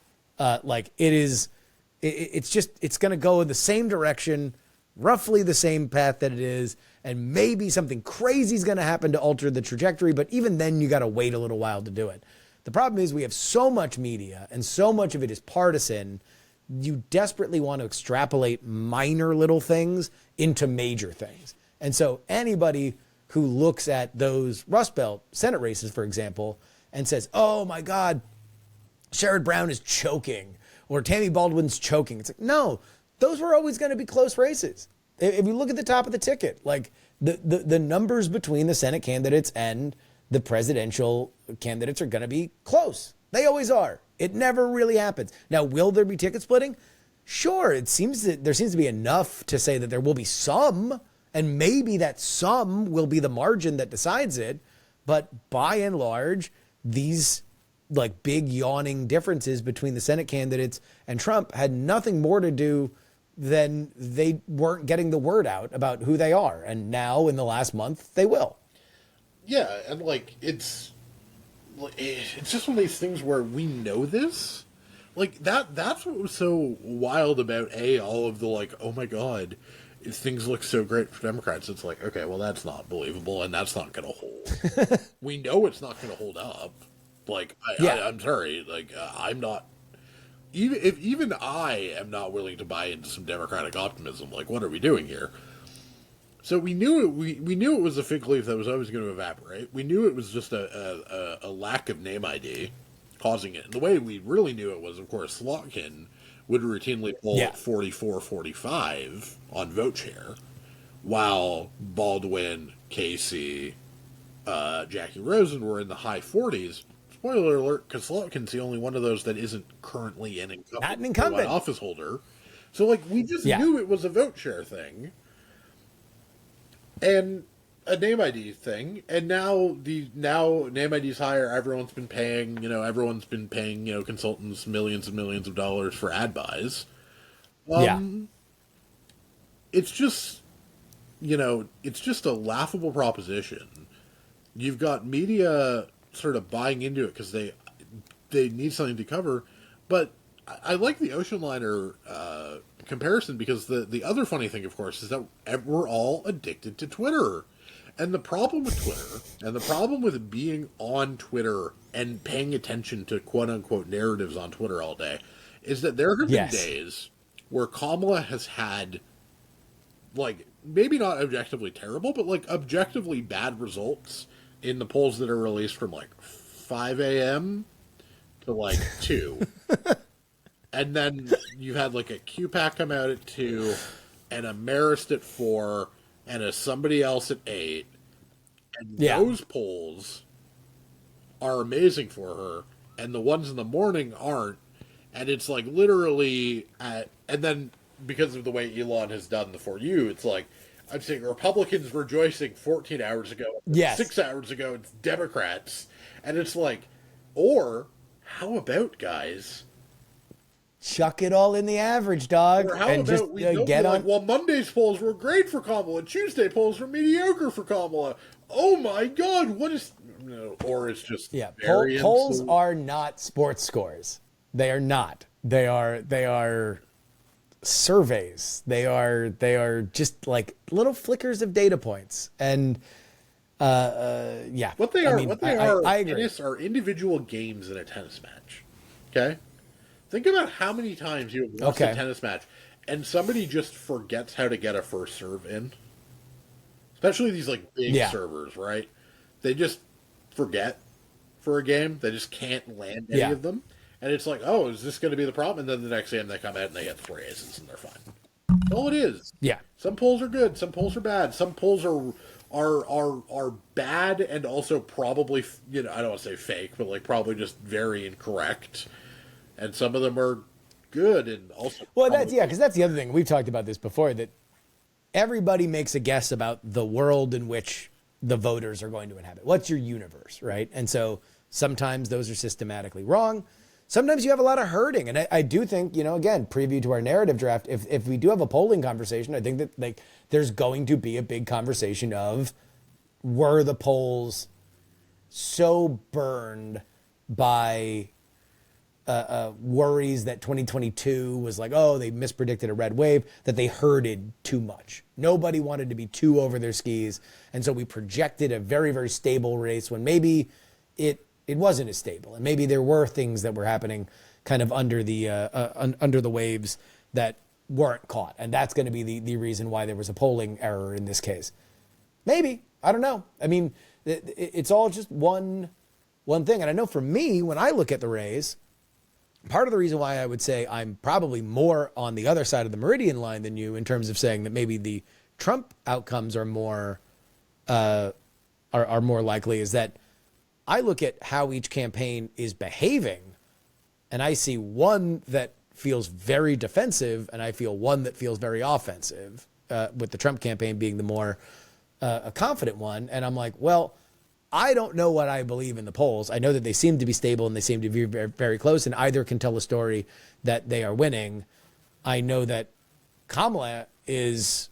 It's going to go in the same direction, roughly the same path that it is, and maybe something crazy is going to happen to alter the trajectory, but even then you got to wait a little while to do it. The problem is we have so much media and so much of it is partisan. You desperately want to extrapolate minor little things into major things. And so anybody who looks at those Rust Belt Senate races, for example, and says, oh my God, Sherrod Brown is choking, or Tammy Baldwin's choking. It's like, no, those were always going to be close races. If you look at the top of the ticket, like the numbers between the Senate candidates and the presidential candidates are going to be close. They always are. It never really happens. Now, will there be ticket splitting? Sure. There seems to be enough to say that there will be some, and maybe that some will be the margin that decides it. But by and large, these like big yawning differences between the Senate candidates and Trump had nothing more to do than they weren't getting the word out about who they are. And now in the last month, they will. Yeah. And like, it's just one of these things where we know this. Like that's what was so wild about all of the like, oh my God, things look so great for Democrats. It's like, okay, well, that's not believable, and that's not going to hold. We know it's not going to hold up. Like, I'm sorry. Like, I'm not. Even I am not willing to buy into some Democratic optimism. Like, what are we doing here? So we knew it. We knew it was a fig leaf that was always going to evaporate. We knew it was just a lack of name ID causing it. And the way we really knew it was, of course, Slotkin would routinely poll at 44, 45 on vote share, while Baldwin, Casey, Jackie Rosen were in the high 40s. Spoiler alert, because Slotkin's the only one of those that isn't currently an incumbent office holder. So, like, we just knew it was a vote share thing and a name ID thing. And now name ID's higher. Everyone's been paying consultants millions and millions of dollars for ad buys. It's just, it's just a laughable proposition. You've got media sort of buying into it because they need something to cover. But I like the ocean liner comparison, because the other funny thing, of course, is that we're all addicted to Twitter. And the problem with Twitter, and the problem with being on Twitter and paying attention to quote-unquote narratives on Twitter all day, is that there have been days where Kamala has had, like, maybe not objectively terrible, but, like, objectively bad results in the polls that are released from, like, 5 a.m. to, like, 2. And then you've had, like, a QPAC come out at 2, and a Marist at 4, and a somebody else at 8. And those polls are amazing for her, and the ones in the morning aren't. And it's, like, literally and then, because of the way Elon has done the For You, it's like, I'm saying Republicans rejoicing 14 hours ago. 6 hours ago, it's Democrats. And it's like, or how about, guys, chuck it all in the average, dog, Or how and about just we don't get be on. like, well, Monday's polls were great for Kamala, Tuesday polls were mediocre for Kamala. Oh my God, what is? No, or it's just variance. Polls are not sports scores. They are not. They are surveys. They are just like little flickers of data points. And yeah, What they are, I agree. tennis are individual games in a tennis match. Okay, think about how many times you have watched a tennis match and somebody just forgets how to get a first serve in. Especially these like big servers, right? They just forget for a game. They just can't land any of them. And it's like, oh, is this going to be the problem? And then the next game they come out and they get 3 aces and they're fine. That's all it is. Yeah. Some polls are good. Some polls are bad. Some polls are bad and also probably, I don't want to say fake, but like probably just very incorrect. And some of them are good and also. Well, because that's the other thing. We've talked about this before, that everybody makes a guess about the world in which the voters are going to inhabit. What's your universe, right? And so sometimes those are systematically wrong. Sometimes you have a lot of herding. And I do think, again, preview to our narrative draft, if we do have a polling conversation, I think that like there's going to be a big conversation of, were the polls so burned by worries that 2022 was like, oh, they mispredicted a red wave, that they herded too much. Nobody wanted to be too over their skis. And so we projected a very, very stable race when maybe it wasn't as stable. And maybe there were things that were happening kind of under the waves that weren't caught. And that's going to be the reason why there was a polling error in this case. Maybe. I don't know. I mean, it's all just one thing. And I know for me, when I look at the Rays, part of the reason why I would say I'm probably more on the other side of the meridian line than you in terms of saying that maybe the Trump outcomes are more likely is that I look at how each campaign is behaving, and I see one that feels very defensive, and I feel one that feels very offensive, with the Trump campaign being the more confident one. And I'm like, well, I don't know what I believe in the polls. I know that they seem to be stable and they seem to be very, very close, and either can tell a story that they are winning. I know that Kamala is,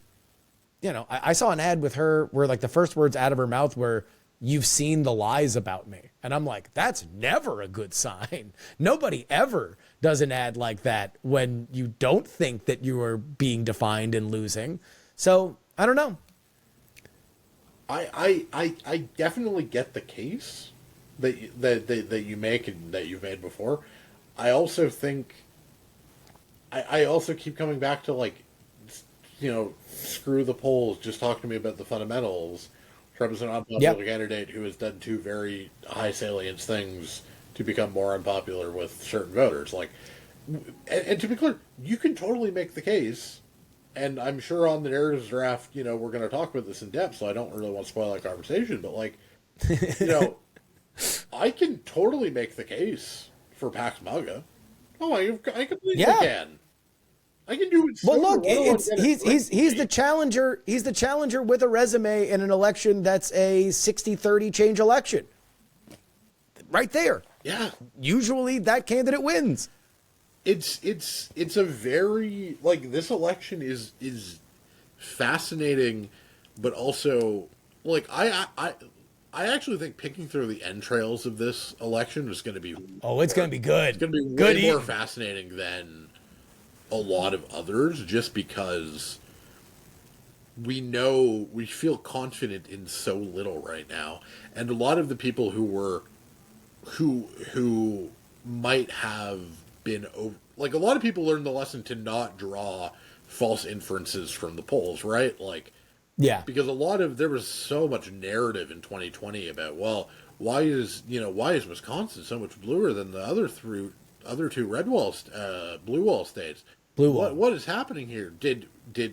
I saw an ad with her where like the first words out of her mouth were, "You've seen the lies about me." And I'm like, that's never a good sign. Nobody ever does an ad like that when you don't think that you are being defined and losing. So I don't know. I definitely get the case that you make and that you've made before. I also think I also keep coming back to like, screw the polls. Just talk to me about the fundamentals. Trump is an unpopular candidate who has done 2 very high salience things to become more unpopular with certain voters. Like, and to be clear, you can totally make the case. And I'm sure on the narratives draft, we're going to talk about this in depth, so I don't really want to spoil that conversation. But, like, I can totally make the case for Pax MAGA. Oh, I completely can. I can do it. Well, look, he's the challenger. He's the challenger with a resume in an election that's a 60-30 change election. Right there. Yeah. Usually that candidate wins. It's a very, like, this election is fascinating, but also, like, I actually think picking through the entrails of this election is going to be it's going to be good. It's going to be way more fascinating than a lot of others, just because we feel confident in so little right now, and a lot of the people who might have been like, a lot of people learned the lesson to not draw false inferences from the polls, right? Like, yeah, because there was so much narrative in 2020 about, well, why is Wisconsin so much bluer than the other 2 blue wall states? What is happening here?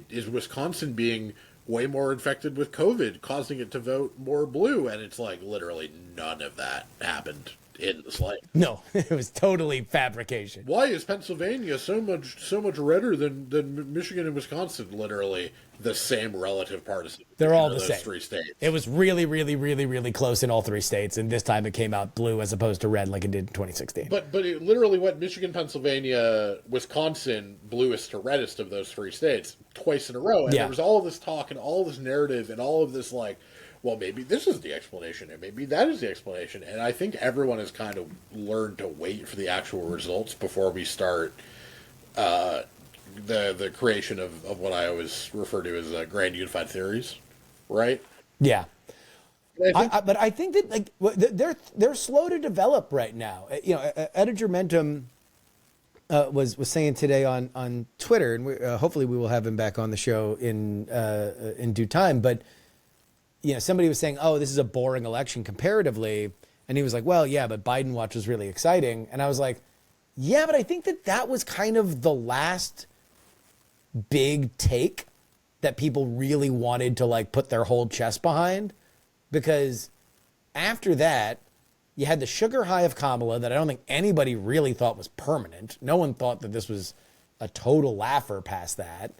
Is Wisconsin being way more infected with COVID, causing it to vote more blue? And it's like, literally none of that happened in the slightest. No, it was totally fabrication. Why is Pennsylvania so much redder than Michigan and Wisconsin? Literally the same relative partisan. They're all the same. Three states. It was really, really, really, really close in all three states, and this time it came out blue as opposed to red like it did in 2016. But it literally went Michigan, Pennsylvania, Wisconsin, bluest to reddest of those three states twice in a row. And there was all of this talk and all this narrative and all of this like, well, maybe this is the explanation and maybe that is the explanation. And I think everyone has kind of learned to wait for the actual results before we start the creation of what I always refer to as grand unified theories, right? Yeah. But I think that like they're slow to develop right now. You know, Editor Mentum was saying today on Twitter, and hopefully we will have him back on the show in due time. But you know, somebody was saying, "Oh, this is a boring election comparatively," and he was like, "Well, yeah, but Biden watch was really exciting." And I was like, "Yeah, but I think that was kind of the last big take that people really wanted to like put their whole chest behind." Because after that, you had the sugar high of Kamala that I don't think anybody really thought was permanent. No one thought that this was a total laugher past that.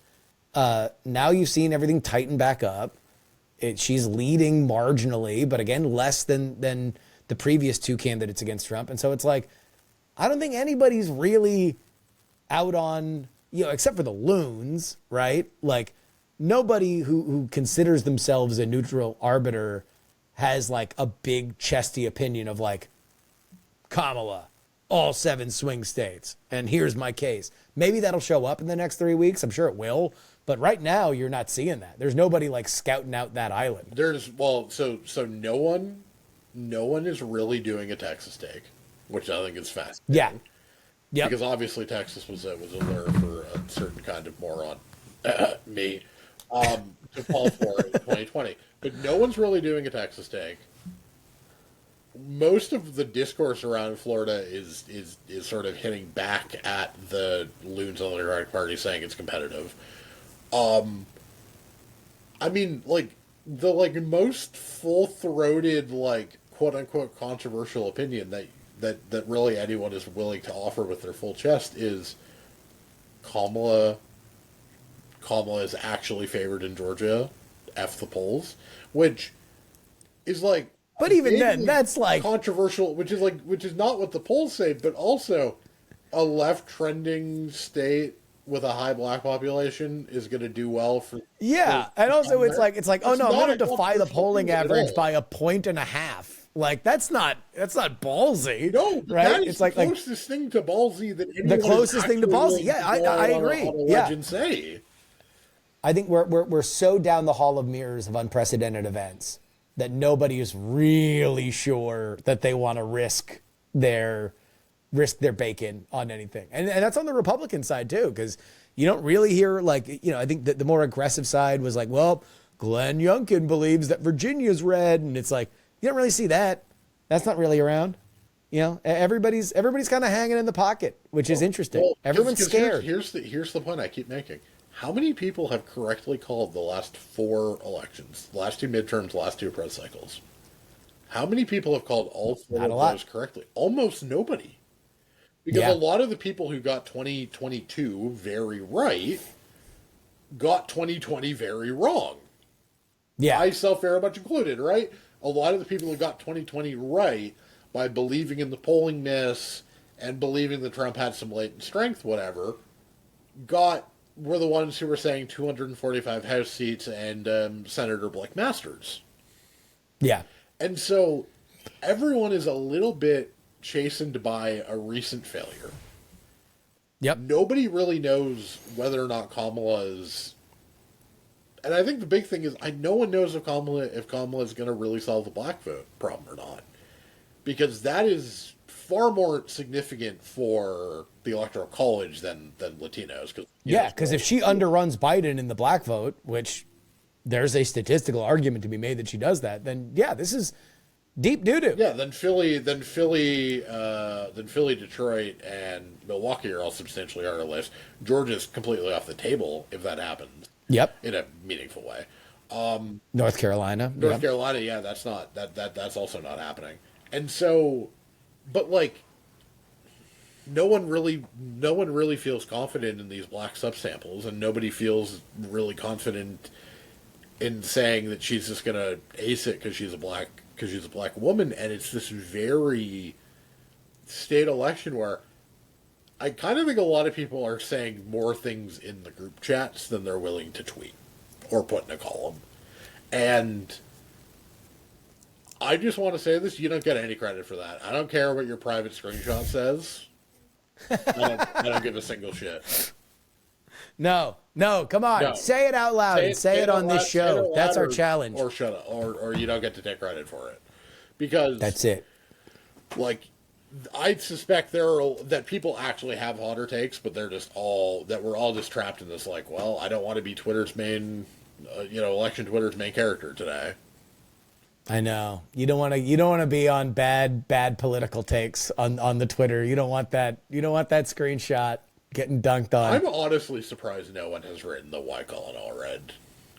Now you've seen everything tighten back up. She's leading marginally, but again, less than the previous two candidates against Trump. And so it's like, I don't think anybody's really out on, you know, except for the loons, right? Like nobody who considers themselves a neutral arbiter has like a big chesty opinion of like Kamala, all 7 swing states. And here's my case. Maybe that'll show up in the next 3 weeks. I'm sure it will. But right now you're not seeing that. There's nobody like scouting out that island. So no one is really doing a Texas take, which I think is fascinating. Yeah. Yeah. Because obviously Texas was a lure for a certain kind of moron, me, to fall for in 2020. But no one's really doing a Texas take. Most of the discourse around Florida is sort of hitting back at the loons on the Democratic Party, saying it's competitive. I mean, like the most full-throated, like quote unquote controversial opinion that really anyone is willing to offer with their full chest is Kamala is actually favored in Georgia. F the polls, which is like, but even then, that's like controversial, which is not what the polls say, but also a left trending state with a high black population is going to do well for. Yeah. And also it's like, oh no, I'm going to defy the polling average by 1.5 points. Like that's not ballsy. No, right? That is it's like the closest thing to ballsy that anyone the closest thing to ballsy. Yeah, I agree. Yeah. Say. I think we're so down the hall of mirrors of unprecedented events that nobody is really sure that they want to risk their bacon on anything. And that's on the Republican side too, because you don't really hear like, you know, I think that the more aggressive side was like, well, Glenn Youngkin believes that Virginia's red. And it's like, you don't really see that. That's not really around. You know, everybody's kind of hanging in the pocket, which is interesting. Well, everyone's scared. Here's the point I keep making. How many people have correctly called the last 4 elections, the last 2 midterms, the last 2 press cycles? How many people have called all 4 of those correctly? Almost nobody. Because a lot of the people who got 2022 very right got 2020 very wrong. Yeah. Myself very much included, right? A lot of the people who got 2020 right by believing in the polling miss and believing that Trump had some latent strength, whatever, were the ones who were saying 245 House seats and Senator Blake Masters. Yeah. And so everyone is a little bit chastened by a recent failure. Yep. Nobody really knows whether or not Kamala is... And I think the big thing is no one knows if Kamala is going to really solve the black vote problem or not. Because that is far more significant for the Electoral College than Latinos. Because if she underruns Biden in the black vote, which there's a statistical argument to be made that she does that, then yeah, this is deep doo-doo. Yeah, then Philly, Detroit, and Milwaukee are all substantially on our list. Georgia's completely off the table if that happens. Yep. In a meaningful way. North Carolina. Carolina, yeah, that's also not happening. And so but like, no one really feels confident in these black subsamples, and nobody feels really confident in saying that she's just gonna ace it because she's a black woman, and it's this very state election where I kind of think a lot of people are saying more things in the group chats than they're willing to tweet or put in a column. And I just want to say this, you don't get any credit for that. I don't care what your private screenshot says. I don't give a single shit. No, come on. No. Say it out loud and say it on this show. That's our challenge. Or shut up. Or you don't get to take credit for it. Because that's it. Like, I suspect that people actually have hotter takes, but they're just we're all just trapped in this, like, well, I don't want to be Twitter's main, election Twitter's main character today. I know. You don't want to be on bad political takes on the Twitter. You don't want that. You don't want that screenshot getting dunked on. I'm honestly surprised no one has written the Why Colin Allred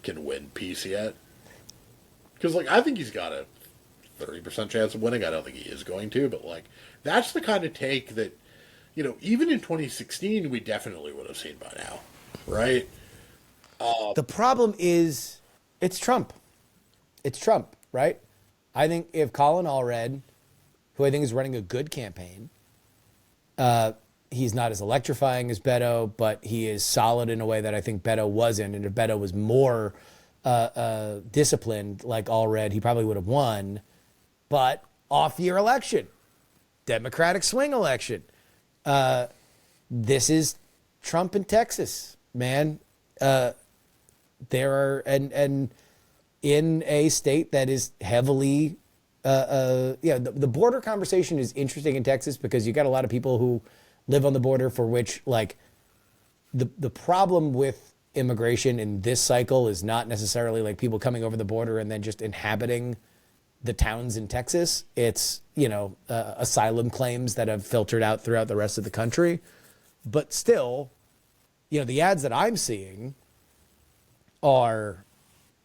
can win piece yet. Because, like, I think he's got a 30% chance of winning. I don't think he is going to, but, like, that's the kind of take that, even in 2016, we definitely would have seen by now, right? The problem is, it's Trump. It's Trump, right? I think if Colin Allred, who I think is running a good campaign, he's not as electrifying as Beto, but he is solid in a way that I think Beto wasn't. And if Beto was more disciplined like Allred, he probably would have won. But off-year election, Democratic swing election. This is Trump in Texas, man. There are and in a state that is heavily, the border conversation is interesting in Texas because you got a lot of people who live on the border for which, like, the problem with immigration in this cycle is not necessarily like people coming over the border and then just inhabiting the towns in Texas. It's, asylum claims that have filtered out throughout the rest of the country. But still, the ads that I'm seeing are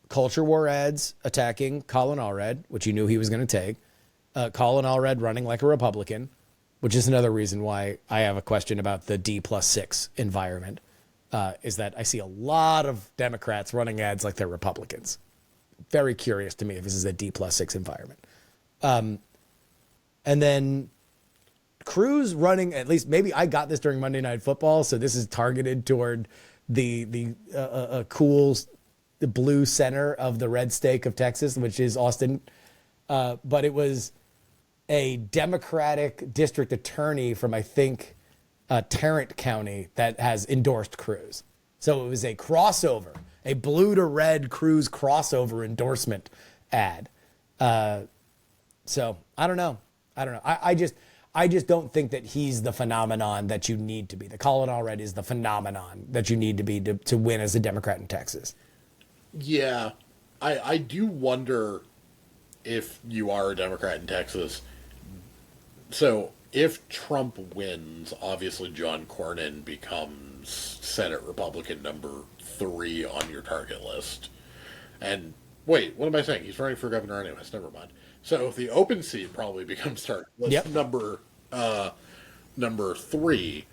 culture war ads attacking Colin Allred, which you knew he was going to take. Colin Allred running like a Republican, which is another reason why I have a question about the D+6 environment, is that I see a lot of Democrats running ads like they're Republicans. Very curious to me if this is a D+6 environment. And then Cruz running, at least maybe I got this during Monday Night Football, so this is targeted toward the cool the blue center of the red stake of Texas, which is Austin. But it was a Democratic district attorney from, I think, Tarrant County that has endorsed Cruz. So it was a crossover, a blue to red Cruz crossover endorsement ad. So I don't know. I just don't think that he's the phenomenon that you need to be. The Colin Allred is the phenomenon that you need to be to win as a Democrat in Texas. Yeah, I do wonder if you are a Democrat in Texas. So if Trump wins, obviously John Cornyn becomes Senate Republican number 3 on your target list. And wait, what am I saying? He's running for governor anyways. Never mind. So the open seat probably becomes target list number 3.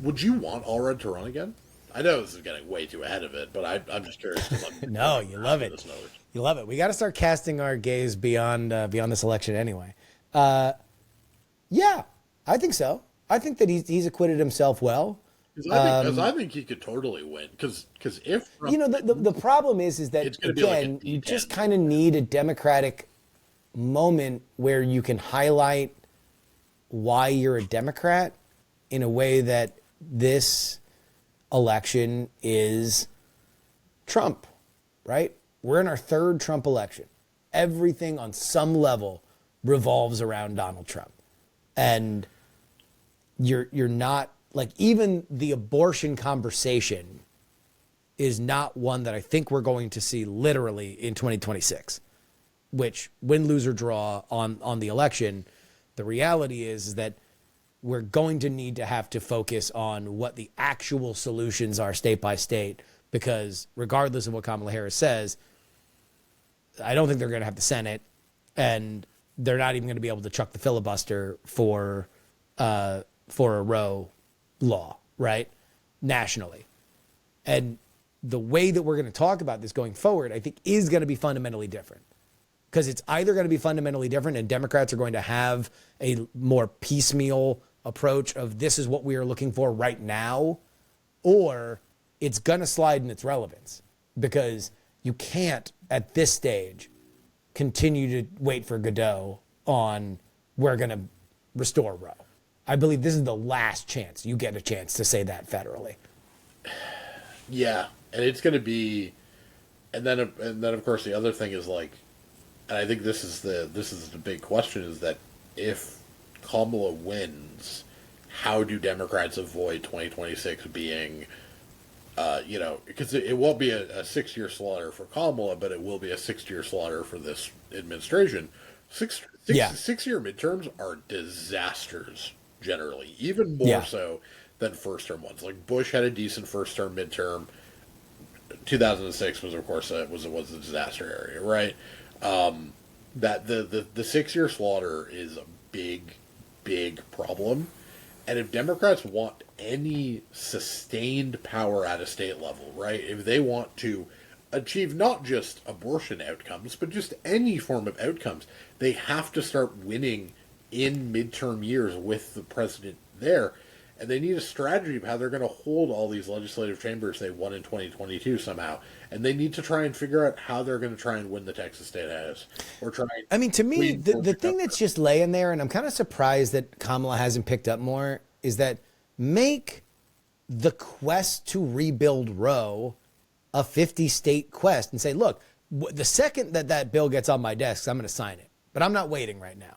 Would you want Allred to run again? I know this is getting way too ahead of it, but I'm just curious. No, you love it. You love it. We got to start casting our gaze beyond this election anyway. Yeah, I think so. I think that he's acquitted himself well. Because I think he could totally win. Because if Trump, the problem is that again, like you just kind of need a Democratic moment where you can highlight why you're a Democrat in a way that this election is Trump, right? We're in our 3rd Trump election. Everything on some level revolves around Donald Trump. And you're not, like, even the abortion conversation is not one that I think we're going to see literally in 2026, which win, lose, or draw on the election. The reality is that we're going to need to have to focus on what the actual solutions are state by state, because regardless of what Kamala Harris says, I don't think they're going to have the Senate. And they're not even going to be able to chuck the filibuster for a Roe law, right? Nationally. And the way that we're going to talk about this going forward, I think, is going to be fundamentally different. Because it's either going to be fundamentally different and Democrats are going to have a more piecemeal approach of this is what we are looking for right now, or it's going to slide in its relevance. Because you can't, at this stage, continue to wait for Godot on we're going to restore Roe. I believe this is the last chance you get a chance to say that federally. Yeah, and it's going to be, and then of course the other thing is like, and I think this is the big question, is that if Kamala wins, how do Democrats avoid 2026 being, because it won't be a 6-year slaughter for Kamala, but it will be a 6-year slaughter for this administration. Six-year midterms are disasters generally, even more so than first-term ones. Like Bush had a decent first-term midterm. 2006 was, of course, was a disaster area, right? That the 6-year slaughter is a big problem. And if Democrats want any sustained power at a state level, right? If they want to achieve not just abortion outcomes, but just any form of outcomes, they have to start winning in midterm years with the president there. And they need a strategy of how they're going to hold all these legislative chambers they won in 2022 somehow. And they need to try and figure out how they're going to try and win the Texas State House. Or try. I mean, to me, the thing that's just laying there, and I'm kind of surprised that Kamala hasn't picked up more, is that make the quest to rebuild Roe a 50-state quest and say, look, the second that bill gets on my desk, I'm going to sign it. But I'm not waiting right now.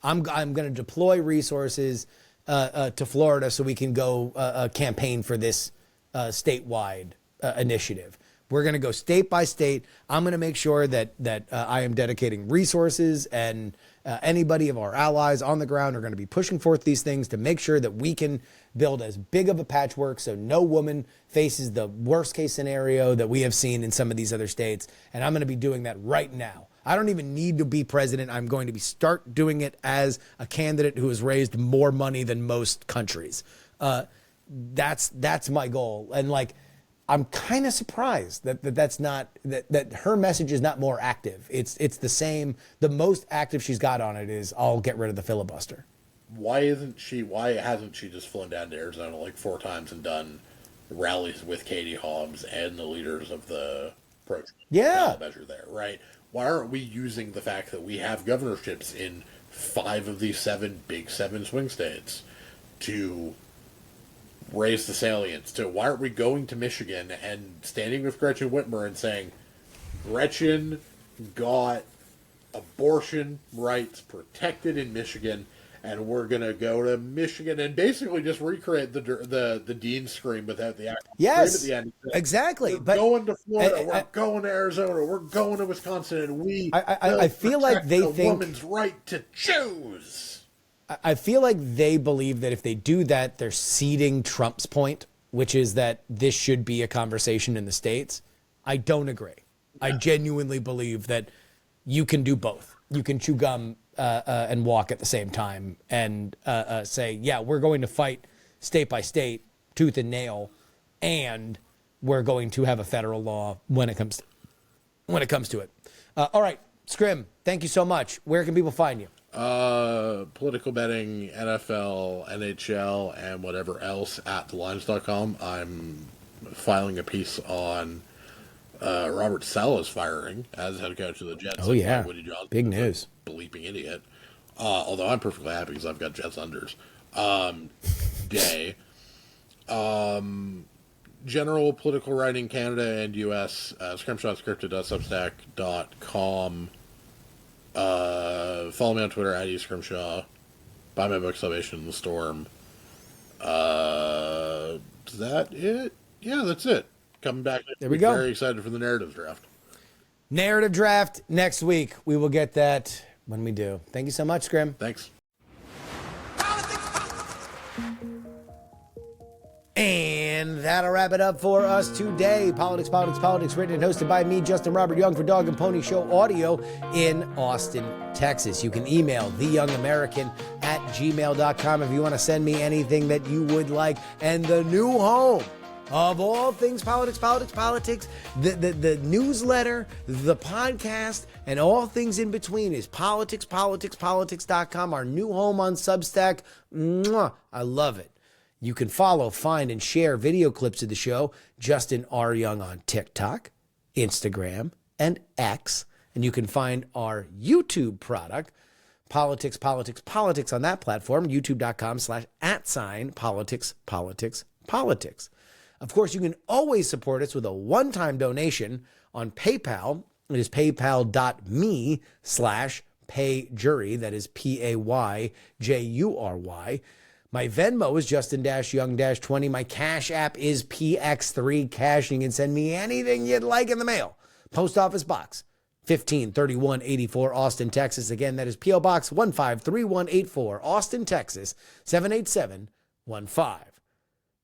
I'm going to deploy resources to Florida so we can go campaign for this statewide initiative. We're going to go state by state. I'm going to make sure that I am dedicating resources, and anybody of our allies on the ground are going to be pushing forth these things to make sure that we can build as big of a patchwork so no woman faces the worst case scenario that we have seen in some of these other states. And I'm going to be doing that right now. I don't even need to be president. I'm going to start doing it as a candidate who has raised more money than most countries. That's my goal. And like, I'm kind of surprised that her message is not more active. It's the same. The most active she's got on it is I'll get rid of the filibuster. Why hasn't she just flown down to Arizona like 4 times and done rallies with Katie Hobbs and the leaders of the measure there, right? Why aren't we using the fact that we have governorships in 5 of these 7 big 7 swing states to raise the salience? Why aren't we going to Michigan and standing with Gretchen Whitmer and saying, Gretchen got abortion rights protected in Michigan, and we're going to go to Michigan and basically just recreate the Dean scream without the actual scream at the end. Exactly. We're going to Florida, we're going to Arizona, we're going to Wisconsin, and I feel like they think woman's right to choose. I feel like they believe that if they do that, they're ceding Trump's point, which is that this should be a conversation in the States. I don't agree. Yeah. I genuinely believe that you can do both. You can chew gum and walk at the same time and say, yeah, we're going to fight state by state, tooth and nail, and we're going to have a federal law when it comes to it. All right, Scrim, thank you so much. Where can people find you? Political betting, NFL, NHL, and whatever else at thelines.com. I'm filing a piece on Robert Saleh's firing as head coach of the Jets. Oh, yeah. Woody Johnson, big news. Bleeping idiot. Although I'm perfectly happy because I've got Jets unders. Day. General political writing, Canada and U.S. Scrimshawscripted.substack.com. Follow me on Twitter at @Scrimshaw. Buy my book Salvation in the Storm. Is that it? Yeah, that's it. Coming back. There we go. Very excited for the narrative draft. Narrative draft next week. We will get that when we do. Thank you so much, Scrim. Thanks. And And that'll wrap it up for us today. Politics, Politics, Politics, written and hosted by me, Justin Robert Young, for Dog and Pony Show Audio in Austin, Texas. You can email theyoungamerican@gmail.com if you want to send me anything that you would like. And the new home of all things politics, politics, politics, the newsletter, the podcast, and all things in between is politicspoliticspolitics.com, our new home on Substack. Mwah, I love it. You can follow, find, and share video clips of the show, Justin R. Young, on TikTok, Instagram, and X. And you can find our YouTube product, Politics, Politics, Politics, on that platform, youtube.com/@politics. Of course, you can always support us with a one-time donation on PayPal. It is paypal.me/payjury. That is PAYJURY. My Venmo is Justin-Young-20. My Cash App is PX3Cash. You can send me anything you'd like in the mail. Post Office Box 153184, Austin, Texas. Again, that is P.O. Box 153184, Austin, Texas 78715.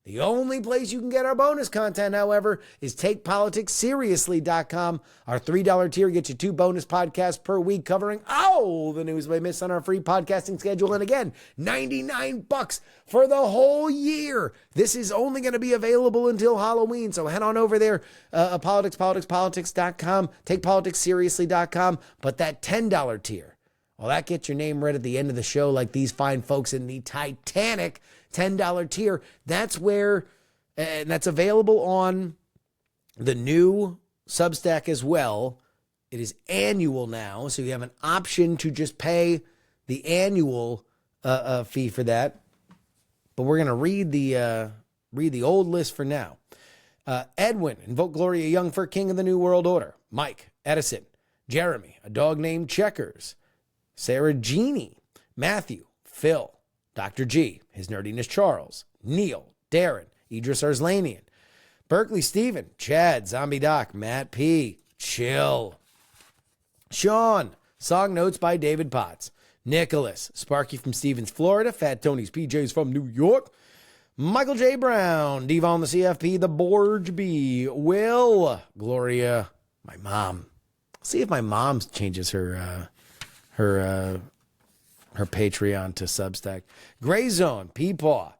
The only place you can get our bonus content, however, is TakePoliticsSeriously.com. Our $3 tier gets you 2 bonus podcasts per week covering all the news we miss on our free podcasting schedule. And again, $99 for the whole year. This is only going to be available until Halloween. So head on over there, politicspoliticspolitics.com, TakePoliticsSeriously.com. But that $10 tier, well, that gets your name read at the end of the show like these fine folks in the Titanic $10 tier. That's where, and that's available on the new Substack as well. It is annual now, so you have an option to just pay the annual fee for that. But we're going to read the old list for now. Edwin, invoke Gloria Young for King of the New World Order. Mike, Edison. Jeremy, a dog named Checkers. Sarah Jeannie. Matthew, Phil. Dr. G, his nerdiness Charles, Neil, Darren, Idris Arslanian, Berkeley Stephen, Chad, Zombie Doc, Matt P, Chill, Sean, Song Notes by David Potts, Nicholas, Sparky from Stevens, Florida, Fat Tony's PJs from New York, Michael J. Brown, Devon the CFP, the Borge B, Will, Gloria, my mom. See if my mom changes her Patreon to Substack. Gray Zone, Peepaw,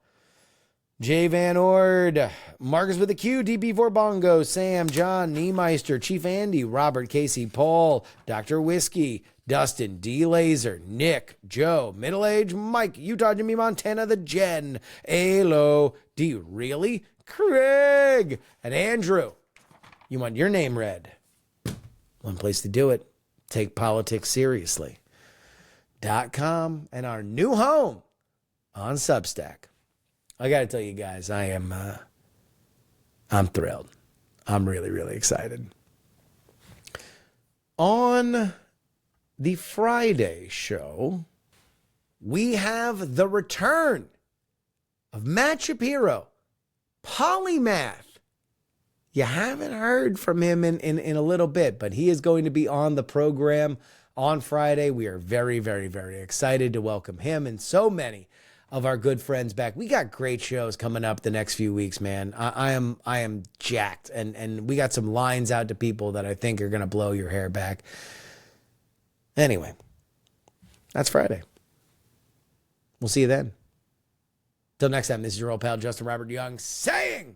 Jay Van Ord, Marcus with a Q, DB4 Bongo, Sam, John, Niemeister, Chief Andy, Robert, Casey, Paul, Dr. Whiskey, Dustin, D. Laser, Nick, Joe, Middle Age, Mike, Utah, Jimmy, Montana, the Jen, Alo, do you really? Craig, and Andrew. You want your name read? One place to do it. Take politics seriously. .com and our new home on Substack. I got to tell you guys, I'm thrilled. I'm really, really excited. On the Friday show, we have the return of Matt Shapiro, polymath. You haven't heard from him in a little bit, but he is going to be on the program on Friday. We are very, very, very excited to welcome him and so many of our good friends back. We got great shows coming up the next few weeks, man. I am jacked, and we got some lines out to people that I think are going to blow your hair back. Anyway, that's Friday. We'll see you then. Till next time, this is your old pal Justin Robert Young saying,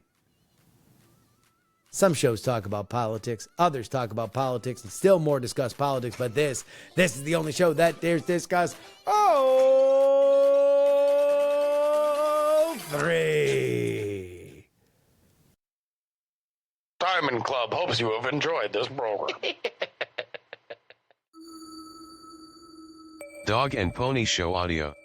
some shows talk about politics, others talk about politics, and still more discuss politics, but this is the only show that dares discuss all three. Diamond Club hopes you have enjoyed this program. Dog and Pony Show Audio.